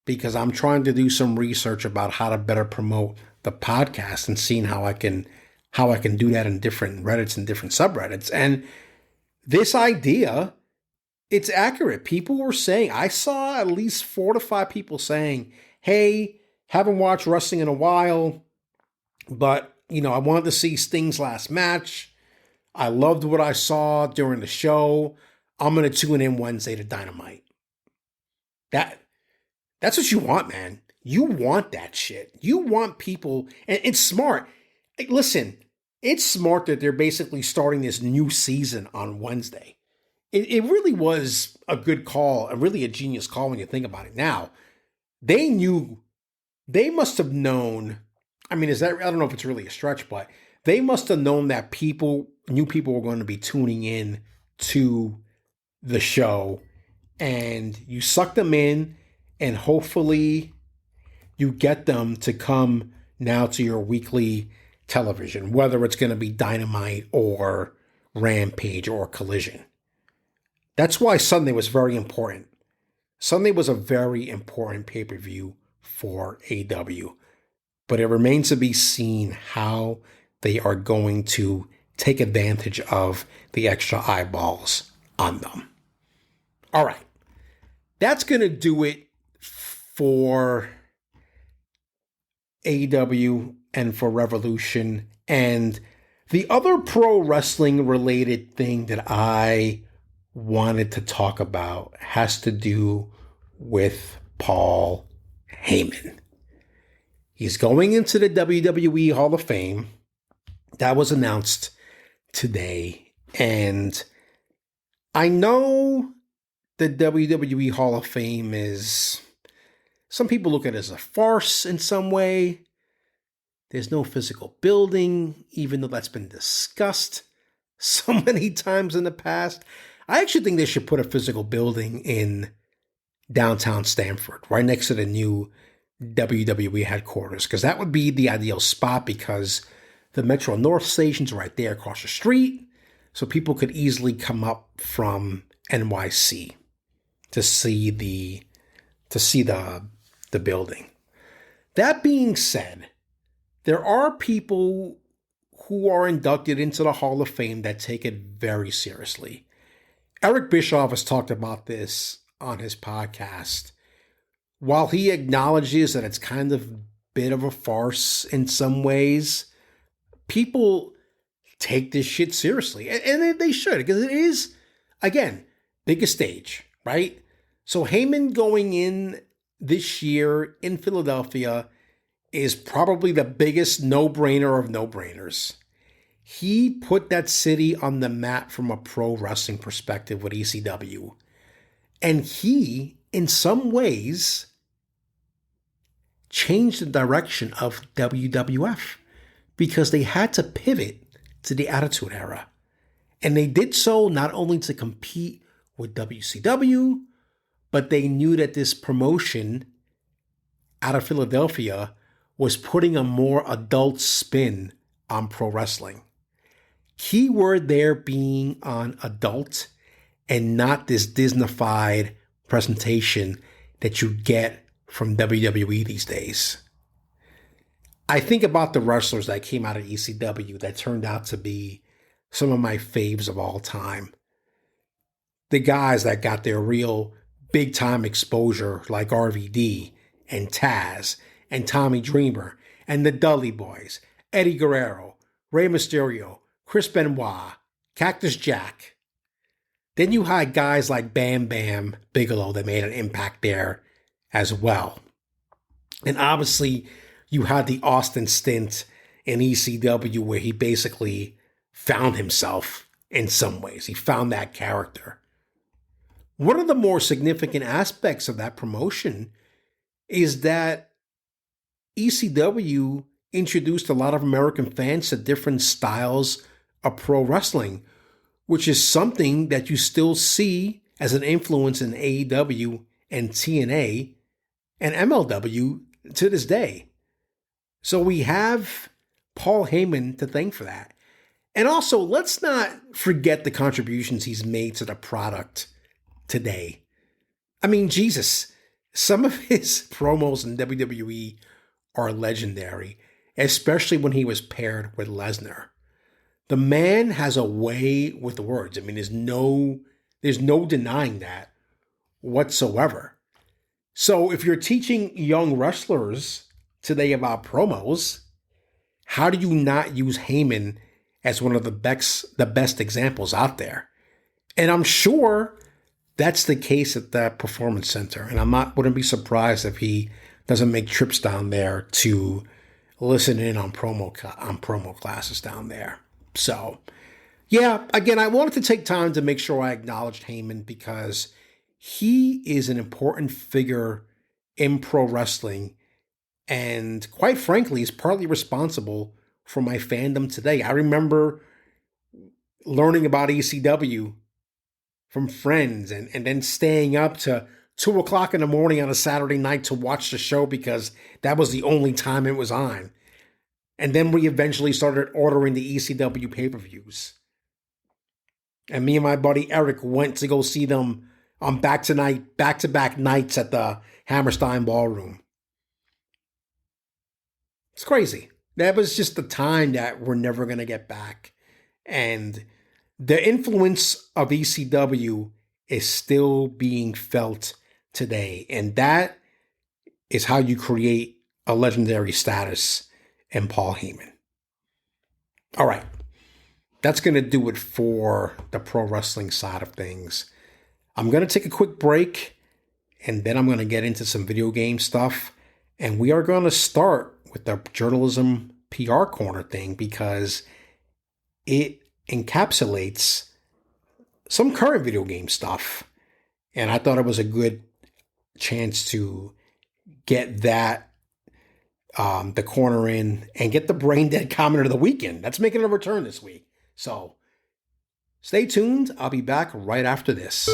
because I'm trying to do some research about how to better promote the podcast and seeing how I can do that in different Reddits and different subreddits. And this idea, it's accurate. People were saying, I saw at least 4 to 5 people saying, hey, haven't watched wrestling in a while, but, I wanted to see Sting's last match. I loved what I saw during the show. I'm going to tune in Wednesday to Dynamite. That's what you want, man. You want that shit. You want people, and it's smart. Listen, it's smart that they're basically starting this new season on Wednesday. It really was a good call, really a genius call when you think about it. Now, they must have known, I don't know if it's really a stretch, but they must have known that new people were going to be tuning in to the show, and you suck them in, and hopefully you get them to come now to your weekly television, whether it's going to be Dynamite or Rampage or Collision. That's why Sunday was very important. Sunday was a very important pay-per-view for AEW, but it remains to be seen how they are going to take advantage of the extra eyeballs on them. All right. That's going to do it for AEW and for Revolution. And the other pro wrestling related thing that I wanted to talk about has to do with Paul Heyman. He's going into the WWE Hall of Fame. That was announced today. And I know the WWE Hall of Fame is, some people look at it as a farce in some way. There's no physical building, even though that's been discussed so many times in the past. I actually think they should put a physical building in downtown Stamford, right next to the new WWE headquarters, because that would be the ideal spot, because the Metro North station's right there across the street, so people could easily come up from NYC to see the building. That being said, there are people who are inducted into the Hall of Fame that take it very seriously. Eric Bischoff has talked about this on his podcast. While he acknowledges that it's kind of a bit of a farce in some ways, people take this shit seriously. And they should, because it is, again, biggest stage, right? So Heyman going in this year in Philadelphia is probably the biggest no-brainer of no-brainers. He put that city on the map from a pro wrestling perspective with ECW. And he, in some ways, changed the direction of WWF because they had to pivot to the Attitude Era. And they did so not only to compete with WCW, but they knew that this promotion out of Philadelphia was putting a more adult spin on pro wrestling. Key word there being on adult and not this Disney-fied presentation that you get from WWE these days. I think about the wrestlers that came out of ECW that turned out to be some of my faves of all time. The guys that got their real big-time exposure like RVD and Taz and Tommy Dreamer and the Dudley Boys, Eddie Guerrero, Rey Mysterio, Chris Benoit, Cactus Jack. Then you had guys like Bam Bam Bigelow that made an impact there as well. And obviously, you had the Austin stint in ECW where he basically found himself in some ways. He found that character. One of the more significant aspects of that promotion is that ECW introduced a lot of American fans to different styles of pro wrestling, which is something that you still see as an influence in AEW and TNA and MLW to this day. So we have Paul Heyman to thank for that. And also, let's not forget the contributions he's made to the product today. I mean, Jesus, some of his promos in WWE are legendary, especially when he was paired with Lesnar. The man has a way with words. I mean, there's no denying that whatsoever. So if you're teaching young wrestlers today about promos, how do you not use Heyman as one of the best examples out there? And I'm sure that's the case at the Performance Center. And wouldn't be surprised if he doesn't make trips down there to listen in on promo classes down there. So, yeah, again, I wanted to take time to make sure I acknowledged Heyman because he is an important figure in pro wrestling and, quite frankly, is partly responsible for my fandom today. I remember learning about ECW from friends and then staying up to 2 o'clock in the morning on a Saturday night to watch the show because that was the only time it was on. And then we eventually started ordering the ECW pay-per-views. And me and my buddy Eric went to go see them on back-to-back nights at the Hammerstein Ballroom. It's crazy. That was just the time that we're never going to get back. And the influence of ECW is still being felt today. And that is how you create a legendary status in Paul Heyman. All right. That's going to do it for the pro wrestling side of things. I'm going to take a quick break, and then I'm going to get into some video game stuff. And we are going to start with the journalism PR corner thing because it encapsulates some current video game stuff. And I thought it was a good chance to get that, the corner in and get the brain dead commenter of the weekend. That's making a return this week. So stay tuned. I'll be back right after this.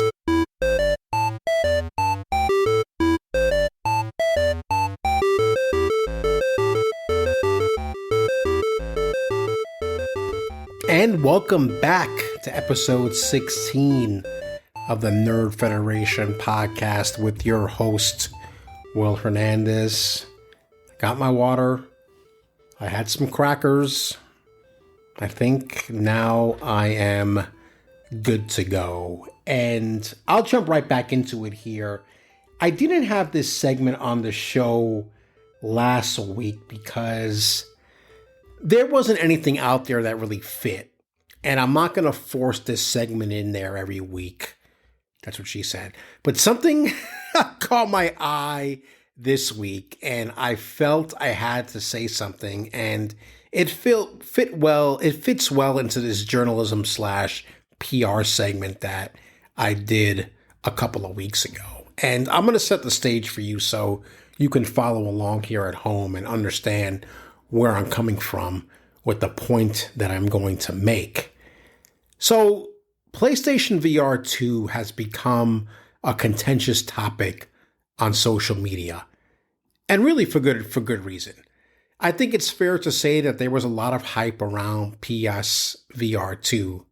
And welcome back to episode 16 of the Nerd Federation podcast with your host, Will Hernandez. I got my water. I had some crackers. I think now I am good to go. And I'll jump right back into it here. I didn't have this segment on the show last week because there wasn't anything out there that really fit. And I'm not going to force this segment in there every week. That's what she said. But something caught my eye this week, and I felt I had to say something, and it fit well. It fits well into this journalism / PR segment that I did a couple of weeks ago. And I'm going to set the stage for you so you can follow along here at home and understand where I'm coming from with the point that I'm going to make. So, PlayStation VR 2 has become a contentious topic on social media, and really for good reason. I think it's fair to say that there was a lot of hype around PS VR 2,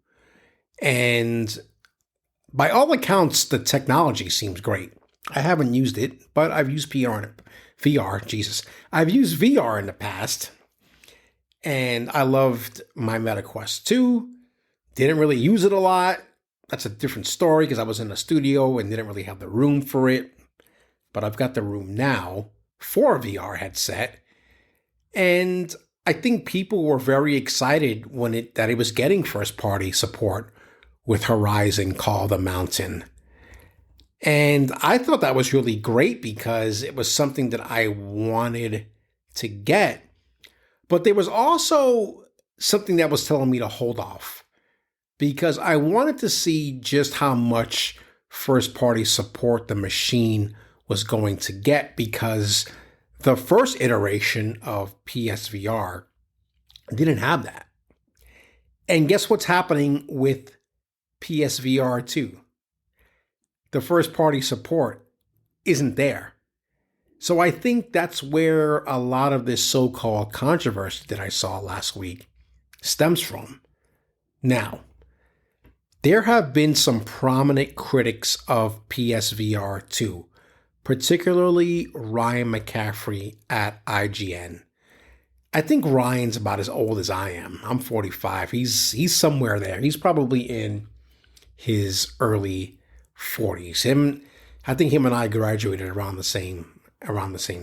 and by all accounts, the technology seems great. I haven't used it, but I've used VR. I've used VR in the past, and I loved my MetaQuest 2. Didn't really use it a lot. That's a different story because I was in a studio and didn't really have the room for it. But I've got the room now for a VR headset. And I think people were very excited that it was getting first party support with Horizon Call of the Mountain. And I thought that was really great because it was something that I wanted to get. But there was also something that was telling me to hold off, because I wanted to see just how much first-party support the machine was going to get, because the first iteration of PSVR didn't have that. And guess what's happening with PSVR 2? The first-party support isn't there. So I think that's where a lot of this so-called controversy that I saw last week stems from. Now, there have been some prominent critics of PSVR 2, particularly Ryan McCaffrey at IGN. I think Ryan's about as old as I am. I'm 45. He's somewhere there. He's probably in his early 40s. I think him and I graduated around the same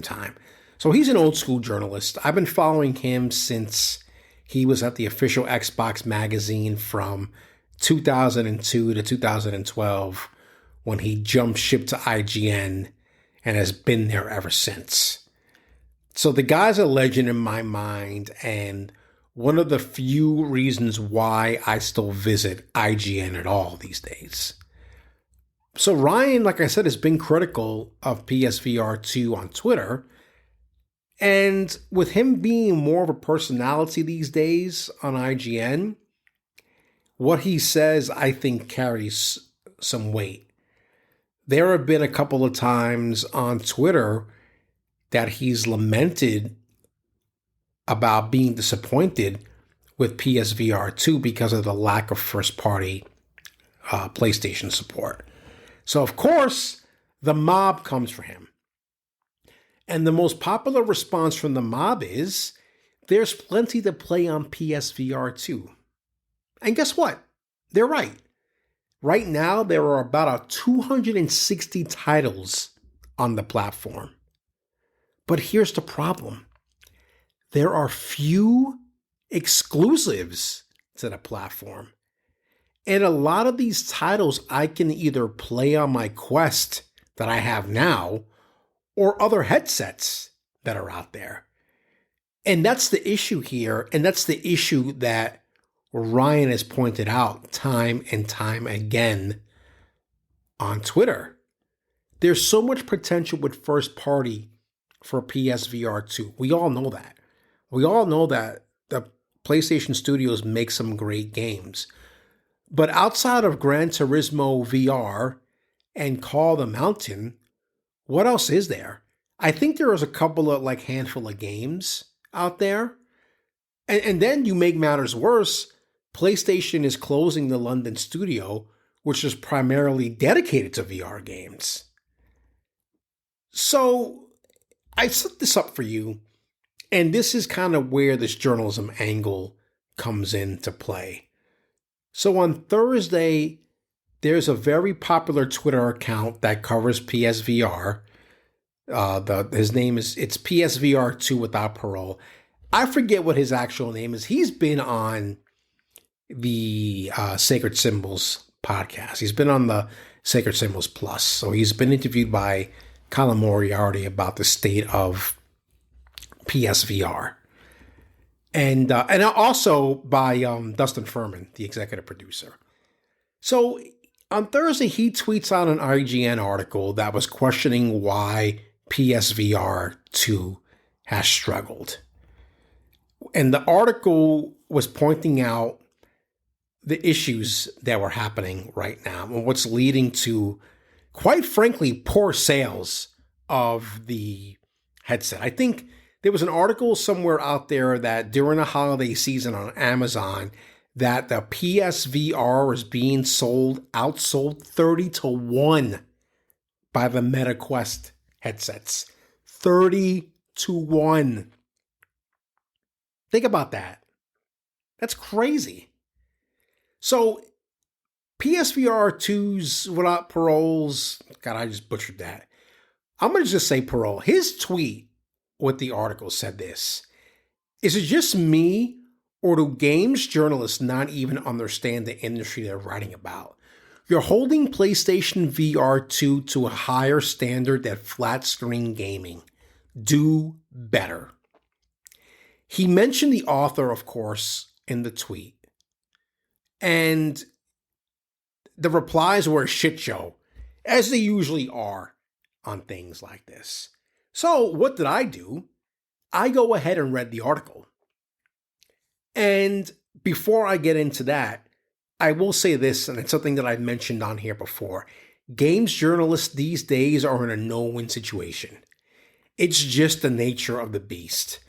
time. So he's an old school journalist. I've been following him since he was at the official Xbox magazine from 2002 to 2012, when he jumped ship to IGN and has been there ever since. So the guy's a legend in my mind, and one of the few reasons why I still visit IGN at all these days. So Ryan, like I said, has been critical of PSVR 2 on Twitter. And with him being more of a personality these days on IGN, what he says, I think, carries some weight. there have been a couple of times on Twitter that he's lamented about being disappointed with PSVR 2 because of the lack of first-party PlayStation support. So, of course, the mob comes for him. And the most popular response from the mob is, there's plenty to play on PSVR 2. And guess what? They're right. Right now, there are about 260 titles on the platform. But here's the problem. There are few exclusives to the platform. And a lot of these titles I can either play on my Quest that I have now or other headsets that are out there. And that's the issue here. And that's the issue that Ryan has pointed out time and time again on Twitter. There's so much potential with first party for PSVR 2. We all know that. We all know that the PlayStation Studios make some great games. But outside of Gran Turismo VR and Call of the Mountain, what else is there? I think there is a couple of handful of games out there. And then you make matters worse, PlayStation is closing the London studio, which is primarily dedicated to VR games. So I set this up for you, and this is kind of where this journalism angle comes into play. So on Thursday, there's a very popular Twitter account that covers PSVR. His name is, it's PSVR 2 Without Parole. I forget what his actual name is. He's been on the Sacred Symbols podcast. He's been on the Sacred Symbols Plus. So he's been interviewed by Colin Moriarty about the state of PSVR. And also by Dustin Furman, the executive producer. So on Thursday, he tweets out an IGN article that was questioning why PSVR 2 has struggled. And the article was pointing out the issues that were happening right now and what's leading to, quite frankly, poor sales of the headset. I think there was an article somewhere out there that during the holiday season on Amazon that the PSVR was being outsold 30-1 by the Meta Quest headsets. 30-1. Think about that. That's crazy. So PSVR 2's Without Paroles, God, I just butchered that. I'm going to just say parole. His tweet with the article said this: is it just me, or do games journalists not even understand the industry they're writing about? You're holding PlayStation VR 2 to a higher standard than flat screen gaming. Do better. He mentioned the author, of course, in the tweet. And the replies were a shit show, as they usually are on things like this. So what did I do? I go ahead and read the article. And before I get into that, I will say this, and it's something that I've mentioned on here before. Games journalists these days are in a no-win situation. It's just the nature of the beast.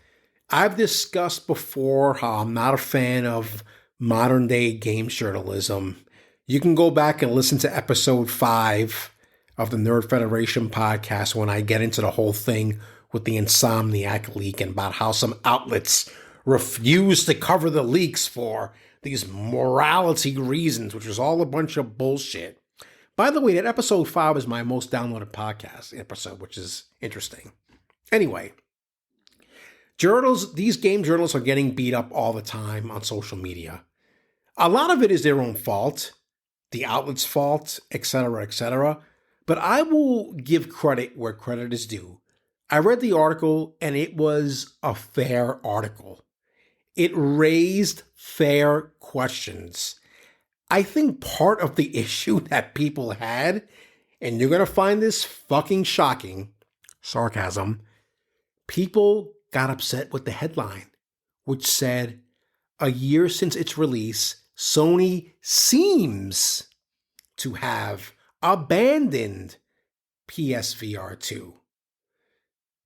I've discussed before how I'm not a fan of modern-day games journalism. You can go back and listen to episode 5 of the Nerd Federation podcast when I get into the whole thing with the Insomniac leak and about how some outlets refuse to cover the leaks for these morality reasons, which is all a bunch of bullshit. By the way, that episode 5 is my most downloaded podcast episode, which is interesting. Anyway, these game journalists are getting beat up all the time on social media. A lot of it is their own fault, the outlet's fault, etc., etc. But I will give credit where credit is due. I read the article, and it was a fair article. It raised fair questions. I think part of the issue that people had, and you're going to find this fucking shocking, sarcasm, people got upset with the headline, which said, a year since its release, Sony seems to have abandoned PSVR 2.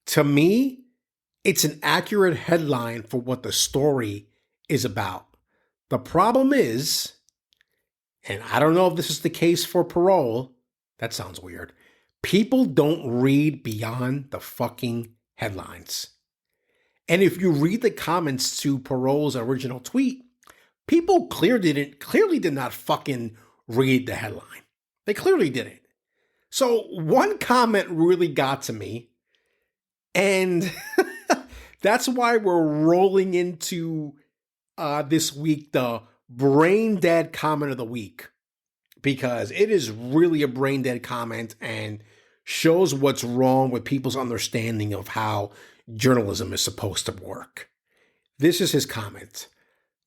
To me, it's an accurate headline for what the story is about. The problem is, and I don't know if this is the case for Parole, that sounds weird, people don't read beyond the fucking headlines. And if you read the comments to Parole's original tweet, people clearly did not fucking read the headline. They clearly didn't. So one comment really got to me, and that's why we're rolling into this week the brain dead comment of the week, because it is really a brain dead comment and shows what's wrong with people's understanding of how journalism is supposed to work. This is his comment.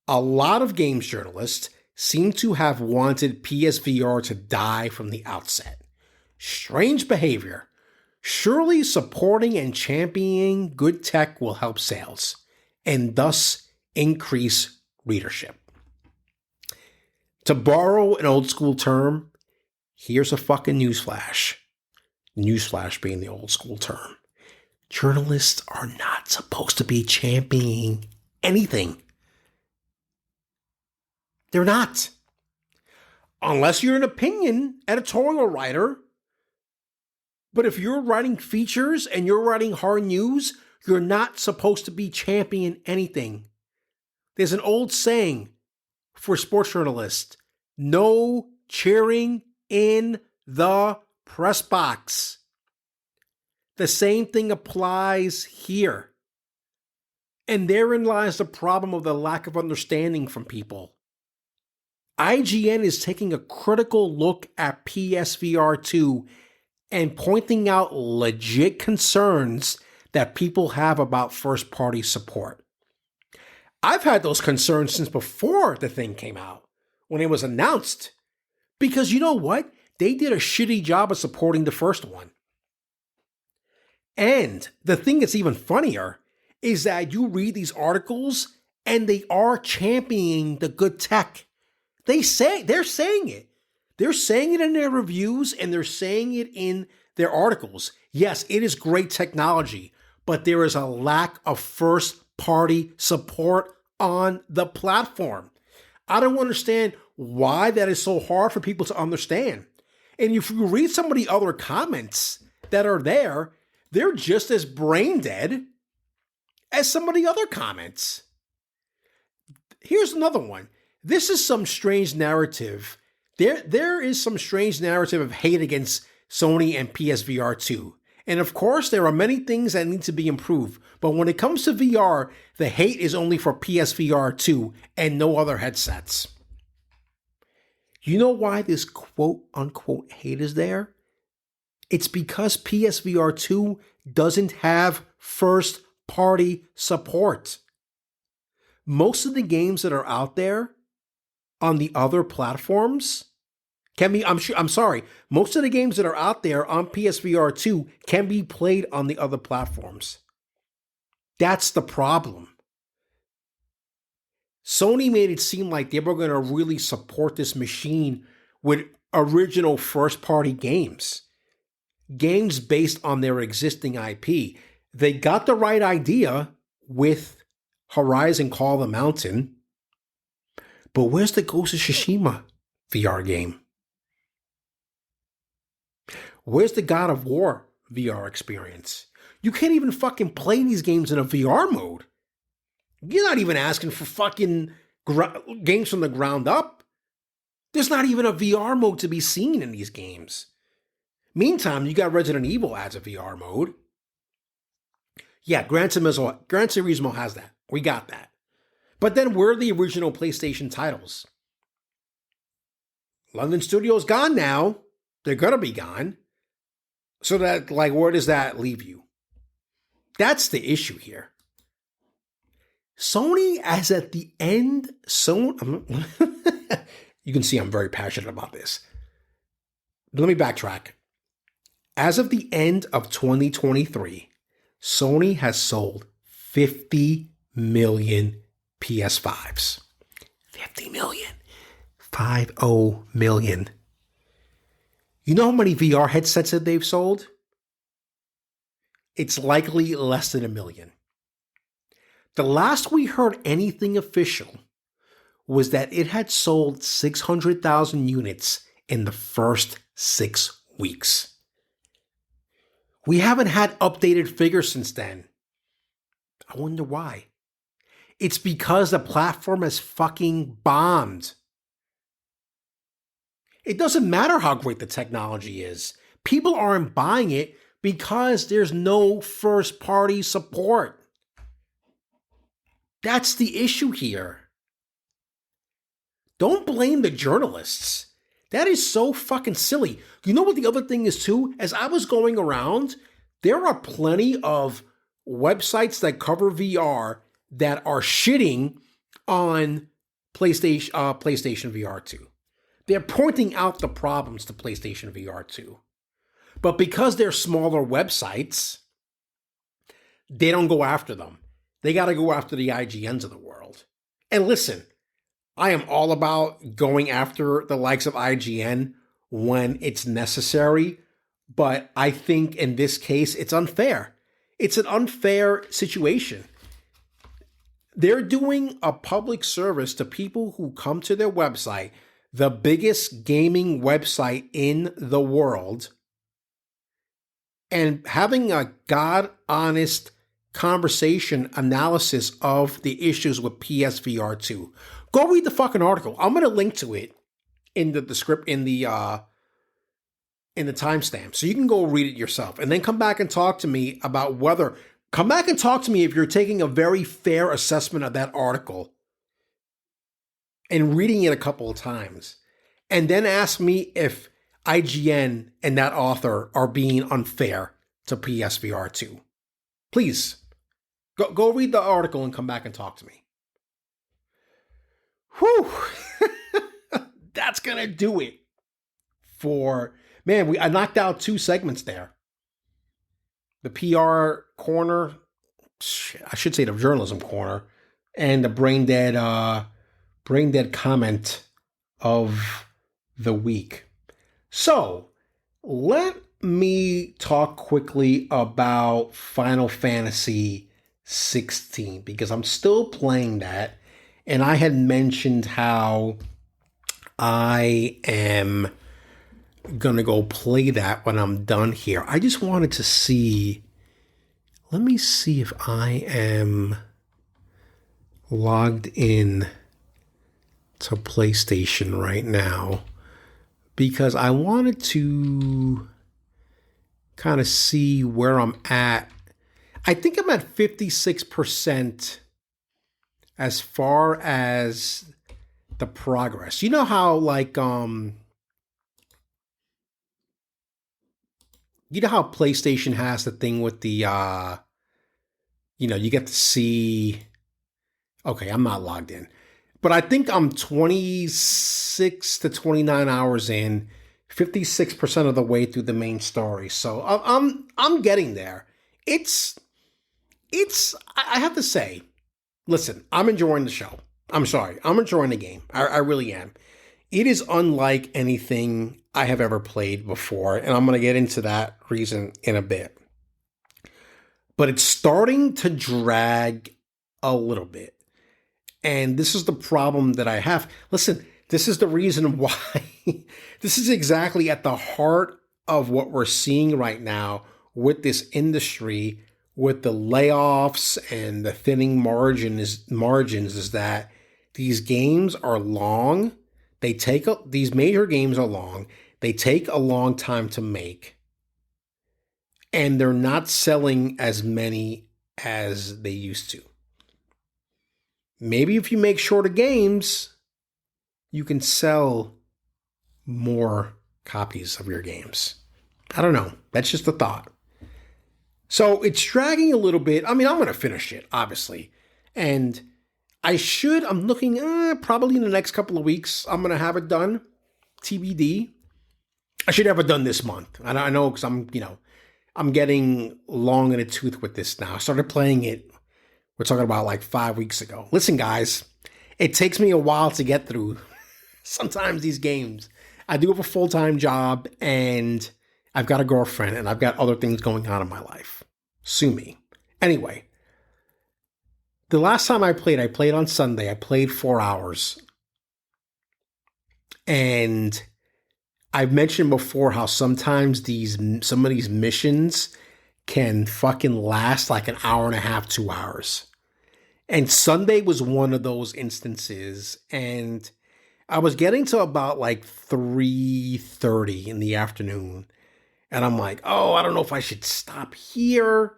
A lot of games journalists seem to have wanted PSVR to die from the outset. Strange behavior. Surely supporting and championing good tech will help sales and thus increase readership. To borrow an old school term, here's a fucking newsflash. Newsflash being the old school term. Journalists are not supposed to be championing anything. They're not. Unless you're an opinion editorial writer. But if you're writing features and you're writing hard news, you're not supposed to be championing anything. There's an old saying for sports journalists: no cheering in the press box. The same thing applies here. And therein lies the problem of the lack of understanding from people. IGN is taking a critical look at PSVR 2 and pointing out legit concerns that people have about first-party support. I've had those concerns since before the thing came out, when it was announced. Because you know what? They did a shitty job of supporting the first one. And the thing that's even funnier is that you read these articles and they are championing the good tech. They're saying it. They're saying it in their reviews and they're saying it in their articles. Yes, it is great technology, but there is a lack of first-party support on the platform. I don't understand why that is so hard for people to understand. And if you read some of the other comments that are there, they're just as brain dead as some of the other comments. Here's another one. This is some strange narrative. There is some strange narrative of hate against Sony and PSVR 2. And of course, there are many things that need to be improved. But when it comes to VR, the hate is only for PSVR 2 and no other headsets. You know why this quote-unquote hate is there? It's because PSVR 2 doesn't have first-party support. Most of the games that are out there on the other platforms most of the games that are out there on PSVR 2 can be played on the other platforms. That's the problem. Sony made it seem like they were going to really support this machine with original first-party games. Games based on their existing IP. They got the right idea with Horizon Call of the Mountain. But where's the Ghost of Tsushima VR game? Where's the God of War VR experience? You can't even fucking play these games in a VR mode. You're not even asking for fucking games from the ground up. There's not even a VR mode to be seen in these games. Meantime, you got Resident Evil as a VR mode. Yeah, Gran Turismo has that. We got that. But then where are the original PlayStation titles? London Studio's gone now. They're going to be gone. So that, where does that leave you? That's the issue here. Sony, as at the end, you can see I'm very passionate about this. But let me backtrack. As of the end of 2023, Sony has sold 50 million PS5s. 50 million. 50 million. You know how many VR headsets that they've sold? It's likely less than 1 million. The last we heard anything official was that it had sold 600,000 units in the first 6 weeks. We haven't had updated figures since then. I wonder why. It's because the platform has fucking bombed. It doesn't matter how great the technology is. People aren't buying it because there's no first-party support. That's the issue here. Don't blame the journalists. That is so fucking silly. You know what the other thing is too? As I was going around, there are plenty of websites that cover VR that are shitting on PlayStation VR 2. They're pointing out the problems to PlayStation VR 2. But because they're smaller websites, they don't go after them. They got to go after the IGNs of the world. And listen, I am all about going after the likes of IGN when it's necessary, but I think in this case, it's unfair. It's an unfair situation. They're doing a public service to people who come to their website, the biggest gaming website in the world, and having a God-honest conversation analysis of the issues with PSVR 2. Go read the fucking article. I'm going to link to it in the script, in the timestamp, so you can go read it yourself, and then come back and talk to me about whether. Come back and talk to me if you're taking a very fair assessment of that article and reading it a couple of times, and then ask me if IGN and that author are being unfair to PSVR 2. Please, go read the article and come back and talk to me. Whew. That's going to do it for, man, I knocked out 2 segments there. The PR corner, I should say the journalism corner, and the brain dead comment of the week. So, let me talk quickly about Final Fantasy XVI, because I'm still playing that, and I had mentioned how I am gonna go play that when I'm done here. I just wanted to see, let me see if I am logged in to PlayStation right now, because I wanted to kind of see where I'm at. I think I'm at 56% as far as the progress. You know how like you know how PlayStation has the thing with the you get to see, okay, I'm not logged in, but I think I'm 26 to 29 hours in, 56% of the way through the main story. So I'm getting there. It's I have to say, listen, I'm enjoying the show. I'm enjoying the game. I really am. It is unlike anything I have ever played before, and I'm going to get into that reason in a bit. But it's starting to drag a little bit. And this is the problem that I have. Listen, this is the reason why. This is exactly at the heart of what we're seeing right now with this industry, with the layoffs and the thinning margins, is that these games are long. These major games are long. They take a long time to make. And they're not selling as many as they used to. Maybe if you make shorter games, you can sell more copies of your games. I don't know. That's just a thought. So it's dragging a little bit. I mean, I'm going to finish it, obviously. And I'm looking, probably in the next couple of weeks, I'm going to have it done. TBD. I should have it done this month. And I know because I'm getting long in the tooth with this now. I started playing it, we're talking about like 5 weeks ago. Listen, guys, it takes me a while to get through sometimes these games. I do have a full-time job, and I've got a girlfriend, and I've got other things going on in my life. Sue me. Anyway, the last time I played on Sunday. I played 4 hours. And I've mentioned before how sometimes some of these missions can fucking last like an hour and a half, 2 hours. And Sunday was one of those instances. And I was getting to about like 3:30 in the afternoon. And I'm like, oh, I don't know if I should stop here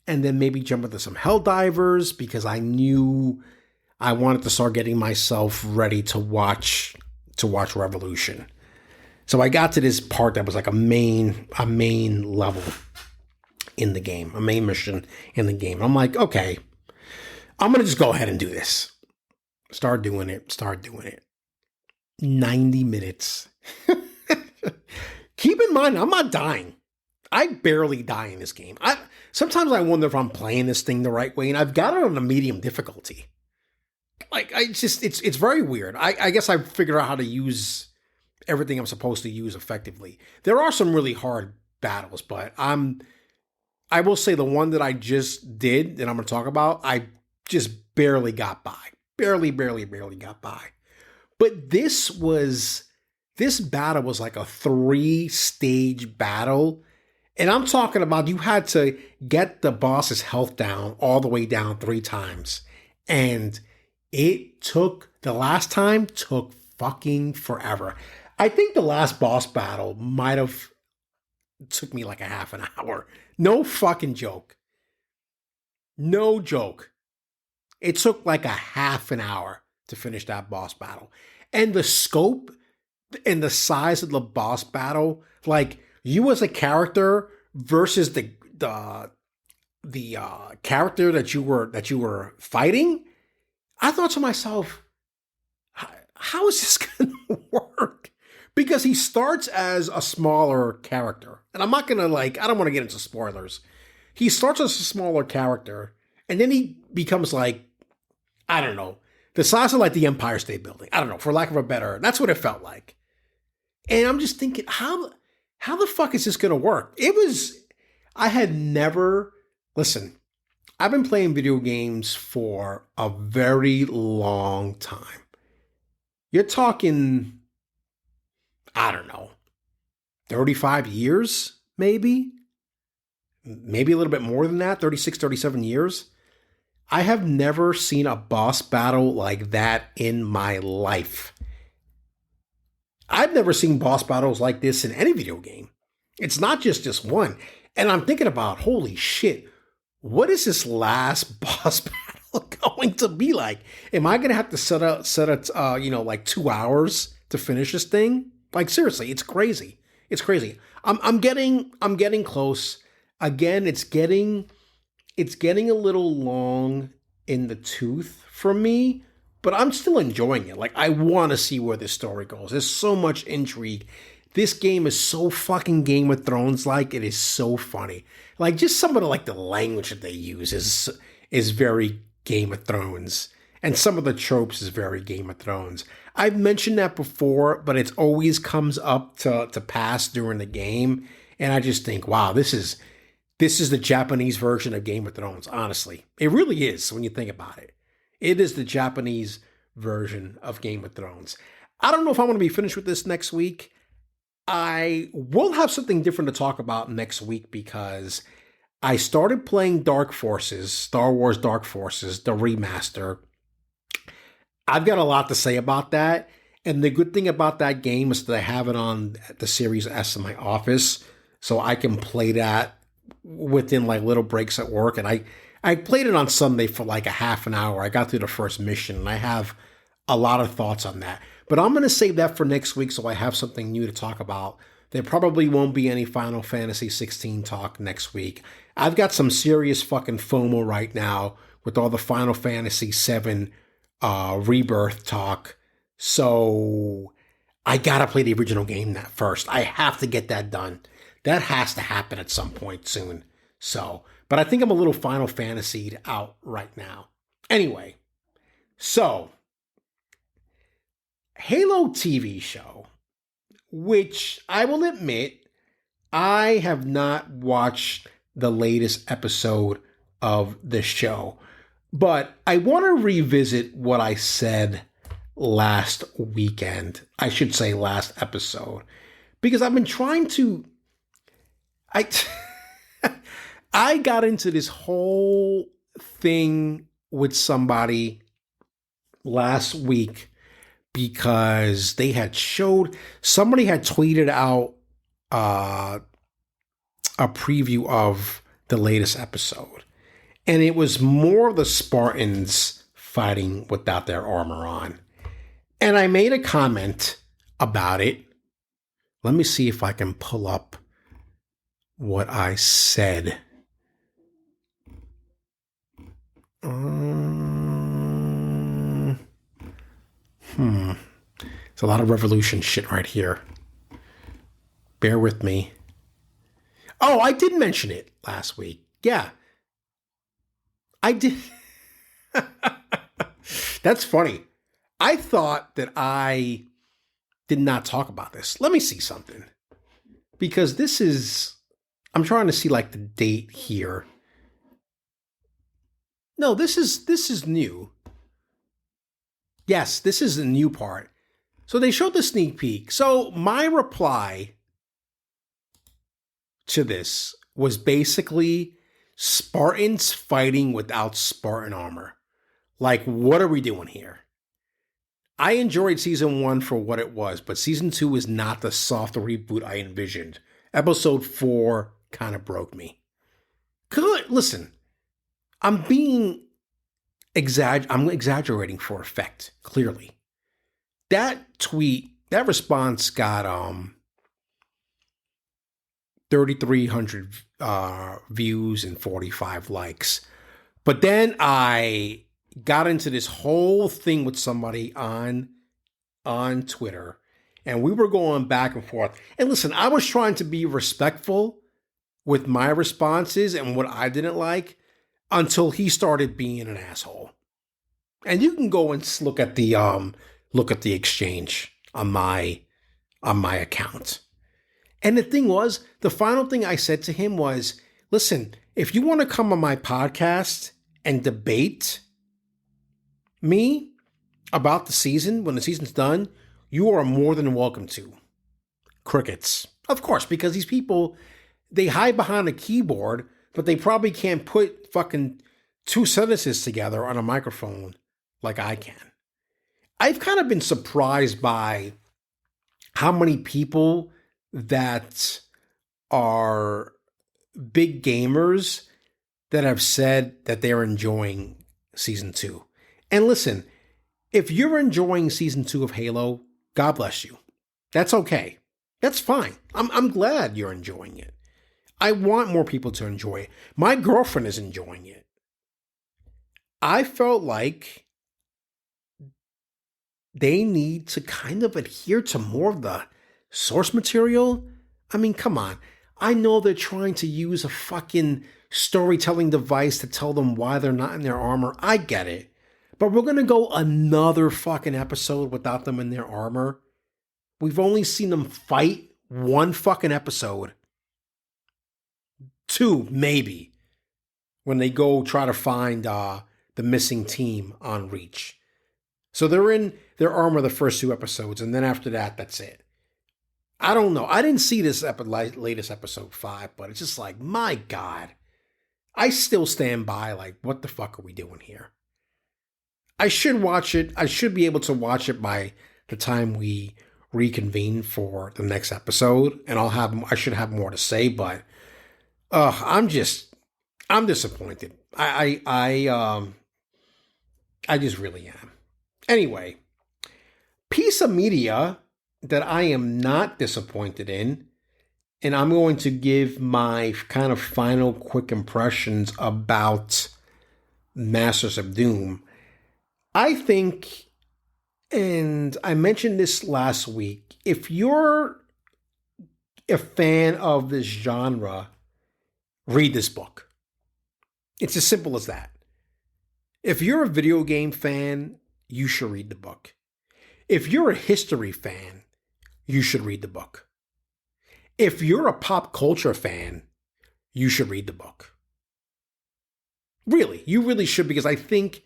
and then maybe jump into some Helldivers, because I knew I wanted to start getting myself ready to watch Revolution. So I got to this part that was like a main level in the game, a main mission in the game. I'm like, okay, I'm going to just go ahead and do this. Start doing it. 90 minutes. Keep in mind, I'm not dying. I barely die in this game. Sometimes I wonder if I'm playing this thing the right way, and I've got it on a medium difficulty. Like, it's very weird. I guess I've figured out how to use everything I'm supposed to use effectively. There are some really hard battles, but I will say the one that I just did that I'm going to talk about, I just barely got by. Barely got by. But this battle was like a 3-stage battle. And I'm talking about you had to get the boss's health down all the way down 3 times. And the last time took fucking forever. I think the last boss battle might have took me like a half an hour. No fucking joke. No joke. It took like a half an hour to finish that boss battle. And the scope and the size of the boss battle, like you as a character versus the character that you were fighting, I thought to myself, how is this going to work? Because he starts as a smaller character. And I'm not going to I don't want to get into spoilers. He starts as a smaller character, and then he becomes like, I don't know, the size of like the Empire State Building. I don't know, for lack of a better, that's what it felt like. And I'm just thinking, how the fuck is this going to work? Listen, I've been playing video games for a very long time. You're talking, I don't know, 35 years, maybe a little bit more than that, 36, 37 years. I have never seen a boss battle like that in my life. I've never seen boss battles like this in any video game. It's not just this one. And I'm thinking about, holy shit, what is this last boss battle going to be like? Am I going to have to set it, like 2 hours to finish this thing? Like, seriously, it's crazy. It's crazy. I'm getting close. Again, it's getting a little long in the tooth for me, but I'm still enjoying it. Like, I want to see where this story goes. There's so much intrigue. This game is so fucking Game of Thrones like. It is so funny. Like, just some of the language that they use is very Game of Thrones. And some of the tropes is very Game of Thrones. I've mentioned that before, but it always comes up to pass during the game. And I just think, wow, this is the Japanese version of Game of Thrones, honestly. It really is when you think about it. It is the Japanese version of Game of Thrones. I don't know if I'm going to be finished with this next week. I will have something different to talk about next week because I started playing Dark Forces, Star Wars Dark Forces, the remaster. I've got a lot to say about that. And the good thing about that game is that I have it on the Series S in my office, so I can play that within little breaks at work. And I played it on Sunday for like a half an hour. I got through the first mission, and I have a lot of thoughts on that. But I'm going to save that for next week so I have something new to talk about. There probably won't be any Final Fantasy XVI talk next week. I've got some serious fucking FOMO right now with all the Final Fantasy VII Rebirth talk. So I got to play the original game first. I have to get that done. That has to happen at some point soon. But I think I'm a little Final Fantasied out right now. Anyway, so Halo TV show. which I will admit, I have not watched the latest episode of the show. But I want to revisit what I said last weekend. I should say last episode. Because I've been trying to... I got into this whole thing with somebody last week because they had somebody had tweeted out a preview of the latest episode. And it was more of the Spartans fighting without their armor on. And I made a comment about it. Let me see if I can pull up what I said. It's a lot of Revolution shit right here. Bear with me. Oh, I did mention it last week. Yeah. I did. That's funny. I thought that I did not talk about this. Let me see something. Because this is... I'm trying to see like the date here. No, this is new. Yes, this is the new part. So they showed the sneak peek. So my reply to this was basically Spartans fighting without Spartan armor. Like, what are we doing here? I enjoyed season 1 for what it was, but season 2 is not the soft reboot I envisioned. Episode 4 kind of broke me. Listen, I'm exaggerating for effect, clearly. That tweet, that response got 3,300 views and 45 likes. But then I got into this whole thing with somebody on Twitter, and we were going back and forth. And listen, I was trying to be respectful with my responses and what I didn't like until he started being an asshole. And you can go and look at the exchange on my account. And the thing was, the final thing I said to him was, listen, if you want to come on my podcast and debate me about the season, when the season's done, you are more than welcome to. Crickets. Of course, because these people, they hide behind a keyboard, but they probably can't put fucking 2 sentences together on a microphone like I can. I've kind of been surprised by how many people that are big gamers that have said that they're enjoying season 2. And listen, if you're enjoying season 2 of Halo, God bless you. That's okay. That's fine. I'm glad you're enjoying it. I want more people to enjoy it. My girlfriend is enjoying it. I felt like they need to kind of adhere to more of the source material. I mean, come on. I know they're trying to use a fucking storytelling device to tell them why they're not in their armor. I get it. But we're going to go another fucking episode without them in their armor. We've only seen them fight 1 fucking episode. 2, maybe. When they go try to find the missing team on Reach. So they're in their armor the first 2 episodes, and then after that, that's it. I don't know. I didn't see this latest episode 5, but it's just like, my God. I still stand by, like, what the fuck are we doing here? I should watch it. I should be able to watch it by the time we reconvene for the next episode, and I should have more to say, but I'm disappointed. I just really am. Anyway, piece of media that I am not disappointed in, and I'm going to give my kind of final quick impressions about Masters of Doom. I think, and I mentioned this last week, if you're a fan of this genre, read this book. It's as simple as that. If you're a video game fan, you should read the book. If you're a history fan, you should read the book. If you're a pop culture fan, you should read the book. Really, you really should, because I think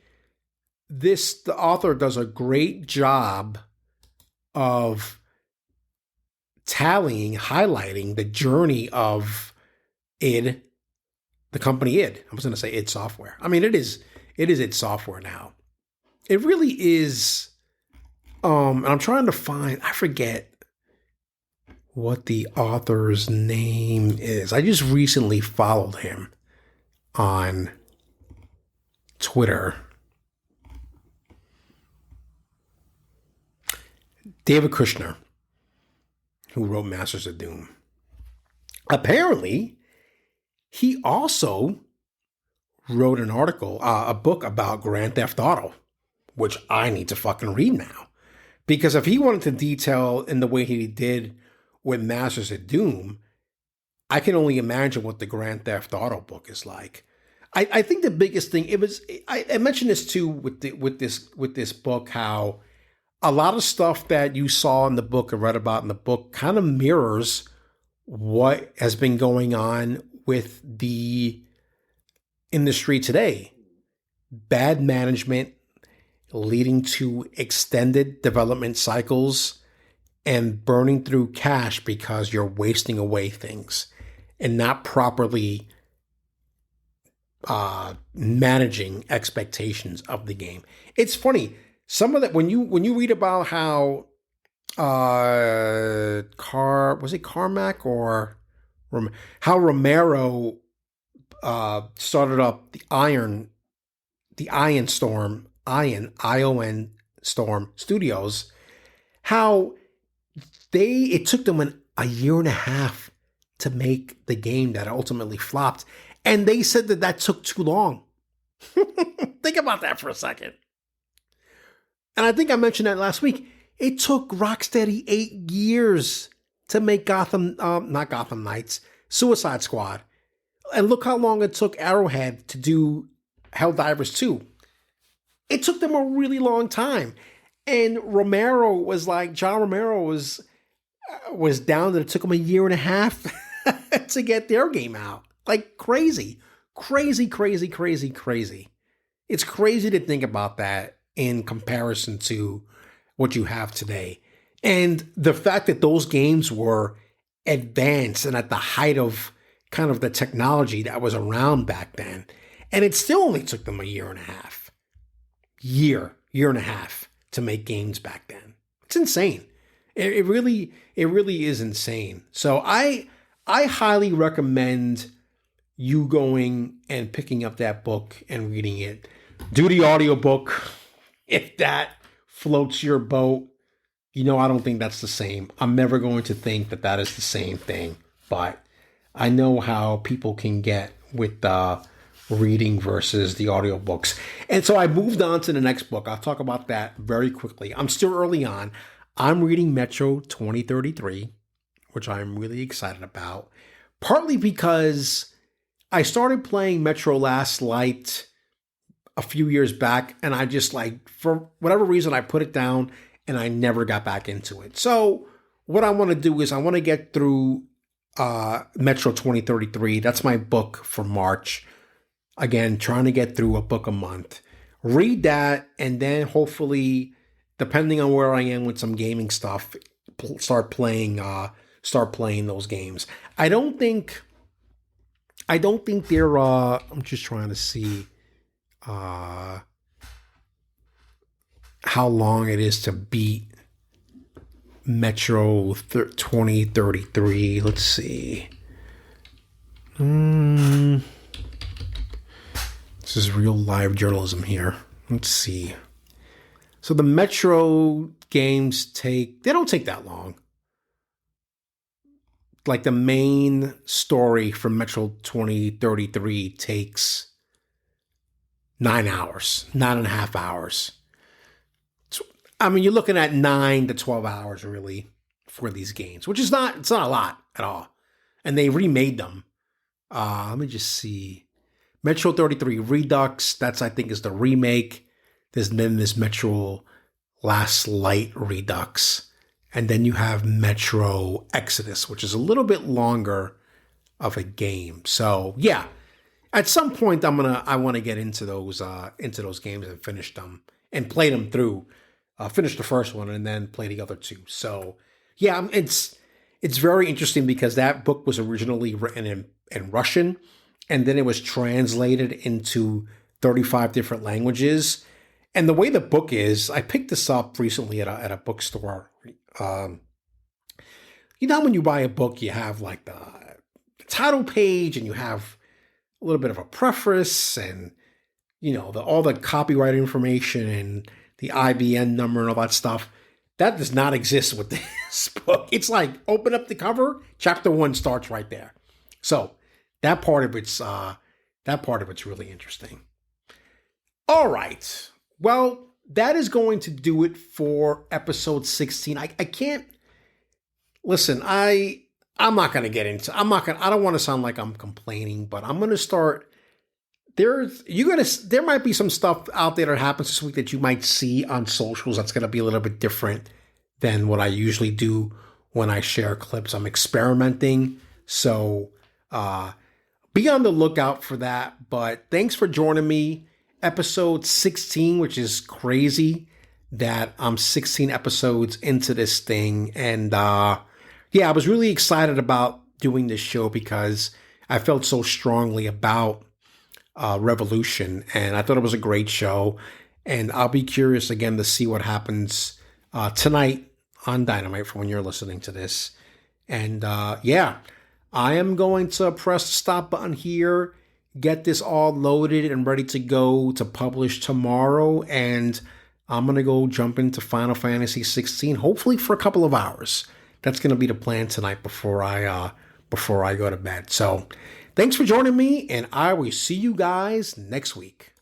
the author does a great job of highlighting the journey of id, the company id. I was going to say id Software. I mean, it is id Software now. It really is. And I'm trying to find, I forget what the author's name is. I just recently followed him on Twitter. David Kushner, who wrote Masters of Doom. Apparently, he also wrote an article, a book about Grand Theft Auto, which I need to fucking read now. Because if he wanted to detail in the way he did with Masters of Doom, I can only imagine what the Grand Theft Auto book is like. I think the biggest thing, I mentioned this too with this book, how a lot of stuff that you saw in the book and read about in the book kind of mirrors what has been going on with the industry today. Bad management leading to extended development cycles and burning through cash because you're wasting away things and not properly managing expectations of the game. It's funny. Some of that, when you read about how Carmack or how Romero started up the Ion Storm Studios, how it took them a year and a half to make the game that ultimately flopped, and they said that took too long. Think about that for a second. And I think I mentioned that last week. It took Rocksteady 8 years to make not Gotham Knights, Suicide Squad. And look how long it took Arrowhead to do Helldivers 2. It took them a really long time. And John Romero was down that it took them a year and a half to get their game out. Like crazy. Crazy. It's crazy to think about that in comparison to what you have today. And the fact that those games were advanced and at the height of kind of the technology that was around back then. And it still only took them a year and a half. Year and a half to make games back then. It's insane. It really is insane. So I highly recommend you going and picking up that book and reading it. Do the audiobook if that floats your boat. I don't think that's the same. I'm never going to think that is the same thing. But I know how people can get with reading versus the audiobooks. And so I moved on to the next book. I'll talk about that very quickly. I'm still early on. I'm reading Metro 2033, which I'm really excited about. Partly because I started playing Metro Last Light a few years back, and I just for whatever reason, I put it down and I never got back into it. So what I want to do is I want to get through Metro 2033. That's my book for March. Again, trying to get through a book a month. Read that, and then hopefully, depending on where I am with some gaming stuff, start playing those games. I don't think they're I'm just trying to see how long it is to beat Metro 2033. Let's see. This is real live journalism here. Let's see. So the Metro games they don't take that long. Like the main story from Metro 2033 takes 9 hours, 9.5 hours. I mean, you're looking at 9 to 12 hours really for these games, which is it's not a lot at all. And they remade them. Let me just see. Metro 33 Redux, I think is the remake. There's Metro Last Light Redux. And then you have Metro Exodus, which is a little bit longer of a game. So yeah, at some point I want to get into those games and finish them and play them through. Finish the first one and then play the other two. So yeah, it's very interesting because that book was originally written in Russian, and then it was translated into 35 different languages. And the way the book is, I picked this up recently at a bookstore. You know, when you buy a book, you have like the title page, and you have a little bit of a preface, and you know all the copyright information and the IBN number and all that stuff. That does not exist with this book. It's like open up the cover, chapter 1 starts right there. So that part of it's really interesting. All right. Well, that is going to do it for episode 16. I can't listen. I'm not going to get into. I don't want to sound like I'm complaining, but I'm going to start. There might be some stuff out there that happens this week that you might see on socials that's going to be a little bit different than what I usually do when I share clips. I'm experimenting, so be on the lookout for that. But thanks for joining me. Episode 16, which is crazy that I'm 16 episodes into this thing. And yeah, I was really excited about doing this show because I felt so strongly about Revolution, and I thought it was a great show. And I'll be curious again to see what happens tonight on Dynamite for when you're listening to this. And yeah, I am going to press the stop button here, get this all loaded and ready to go to publish tomorrow. And I'm going to go jump into Final Fantasy XVI, hopefully for a couple of hours. That's going to be the plan tonight before I go to bed. So thanks for joining me, and I will see you guys next week.